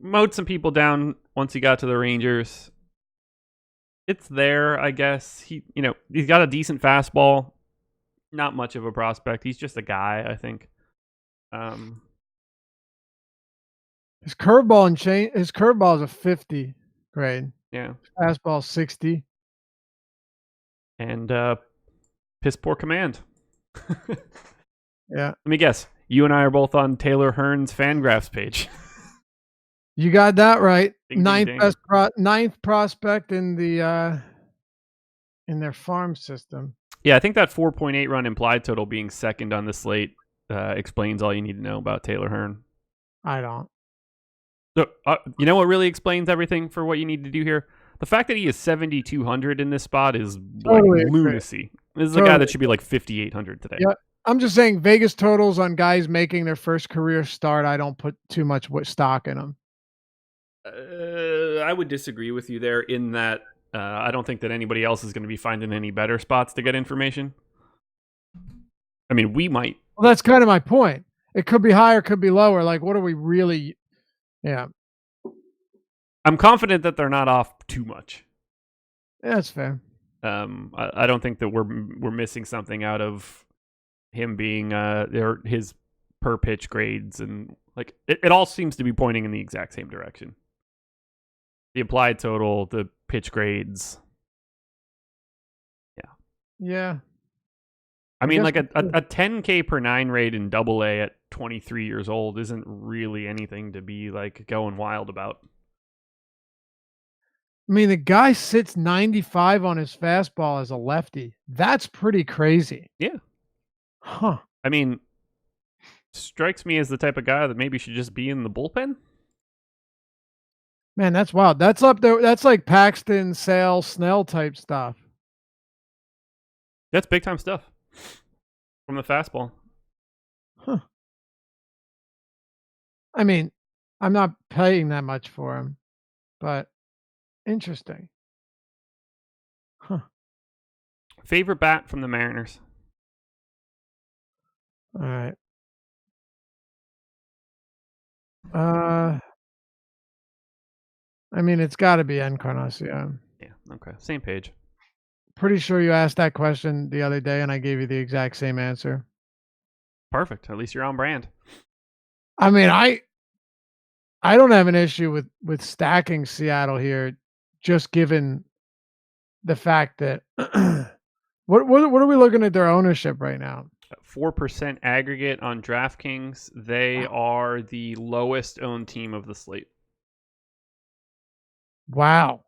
mowed some people down once he got to the Rangers. It's there, I guess. He's got a decent fastball. Not much of a prospect. He's just a guy, I think. His curveball and chain. His curveball is a 50 grade. Yeah, Fastball 60. and piss poor command. Yeah, Let me guess. You and I are both on Taylor Hearn's Fangraphs page. you got that right. Ding, ding, ding. Ninth prospect in their farm system. Yeah, I think that 4.8 run implied total being second on the slate explains all you need to know about Taylor Hearn. I don't. So, you know what really explains everything for what you need to do here? The fact that he is 7,200 in this spot is Totally like lunacy. This is a guy that should be like 5,800 today. Yeah, I'm just saying Vegas totals on guys making their first career start. I don't put too much stock in them. I would disagree with you there in that I don't think that anybody else is going to be finding any better spots to get information. I mean, we might. Well, that's kind of my point. It could be higher, could be lower. Like, what are we really? Yeah, I'm confident that they're not off too much. yeah, that's fair. I don't think that we're missing something out of him being his per pitch grades, and like it all seems to be pointing in the exact same direction. The applied total, the pitch grades. Yeah. Yeah. I mean, like a 10K per 9 rate in Double A at 23 years old isn't really anything to be like going wild about. I mean, the guy sits 95 on his fastball as a lefty. That's pretty crazy. Yeah. Huh. I mean, strikes me as the type of guy that maybe should just be in the bullpen. Man, that's wild. That's up there. That's like Paxton, Sale, Snell type stuff. That's big time stuff from the fastball. Huh. I mean, I'm not paying that much for him, but interesting. Huh. Favorite bat from the Mariners? All right. I mean, it's got to be Encarnacion. Yeah, okay. Same page. Pretty sure you asked that question the other day, and I gave you the exact same answer. Perfect. At least you're on brand. I mean, I don't have an issue with stacking Seattle here, just given the fact that what are we looking at their ownership right now? 4% aggregate on DraftKings. They are the lowest owned team of the slate. Wow.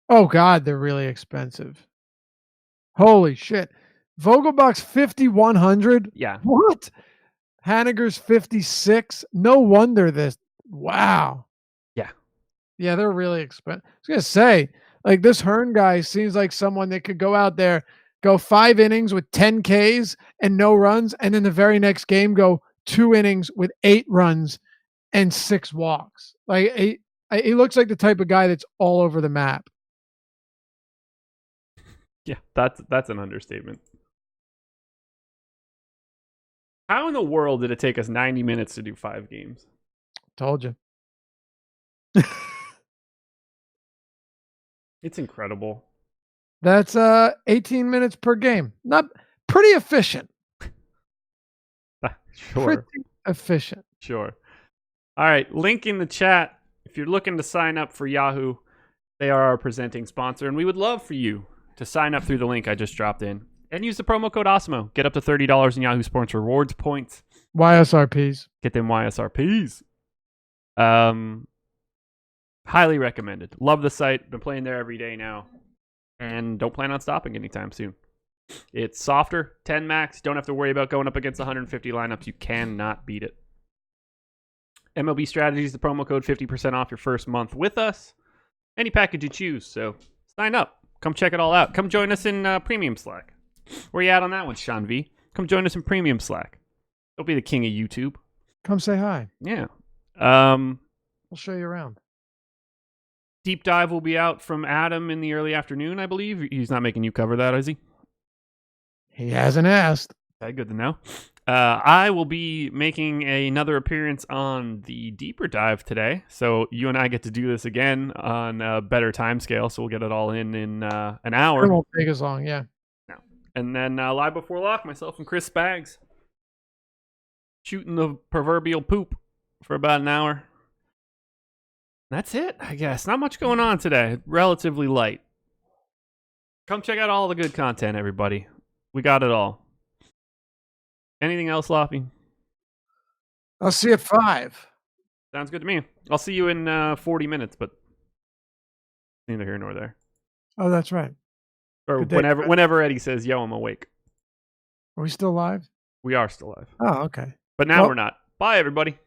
Oh God, they're really expensive. Holy shit. Vogelbach's 5,100. Yeah. What? Haniger's 56. No wonder this. Wow. Yeah. Yeah, they're really expensive. I was gonna say, like, this Hearn guy seems like someone that could go out there, go 5 innings with 10 Ks and no runs, and then the very next game go 2 innings with 8 runs and 6 walks. Like, he looks like the type of guy that's all over the map. Yeah, that's an understatement. How in the world did it take us 90 minutes to do 5 games? Told you. It's incredible. That's 18 minutes per game. Not pretty efficient. Sure. Pretty efficient. Sure. All right, link in the chat if you're looking to sign up for Yahoo. They are our presenting sponsor, and we would love for you to sign up through the link I just dropped in and use the promo code AWESEMO. Get up to $30 in Yahoo Sports rewards points. YSRPs. Get them YSRPs. Highly recommended. Love the site. Been playing there every day now, and don't plan on stopping anytime soon. It's softer, 10 max. Don't have to worry about going up against 150 lineups. You cannot beat it. MLB Strategies, the promo code, 50% off your first month with us. Any package you choose. So sign up. Come check it all out. Come join us in Premium Slack. Where you at on that one, Sean V? Come join us in Premium Slack. Don't be the king of YouTube. Come say hi. Yeah. We'll show you around. Deep dive will be out from Adam in the early afternoon, I believe. He's not making you cover that, is he? He hasn't asked. Okay, good to know. I will be making another appearance on the deeper dive today. So you and I get to do this again on a better time scale. So we'll get it all in an hour. It won't take as long, yeah. No. And then live before lock, myself and Chris Spags shooting the proverbial poop for about an hour. That's it, I guess. Not much going on today. Relatively light. Come check out all the good content, everybody. We got it all. Anything else, Loppy? I'll see you at 5. Sounds good to me. I'll see you in 40 minutes, but neither here nor there. Oh, that's right. Or whenever Eddie says, yo, I'm awake. Are we still live? We are still live. Oh, okay. But now we're not. Bye, everybody.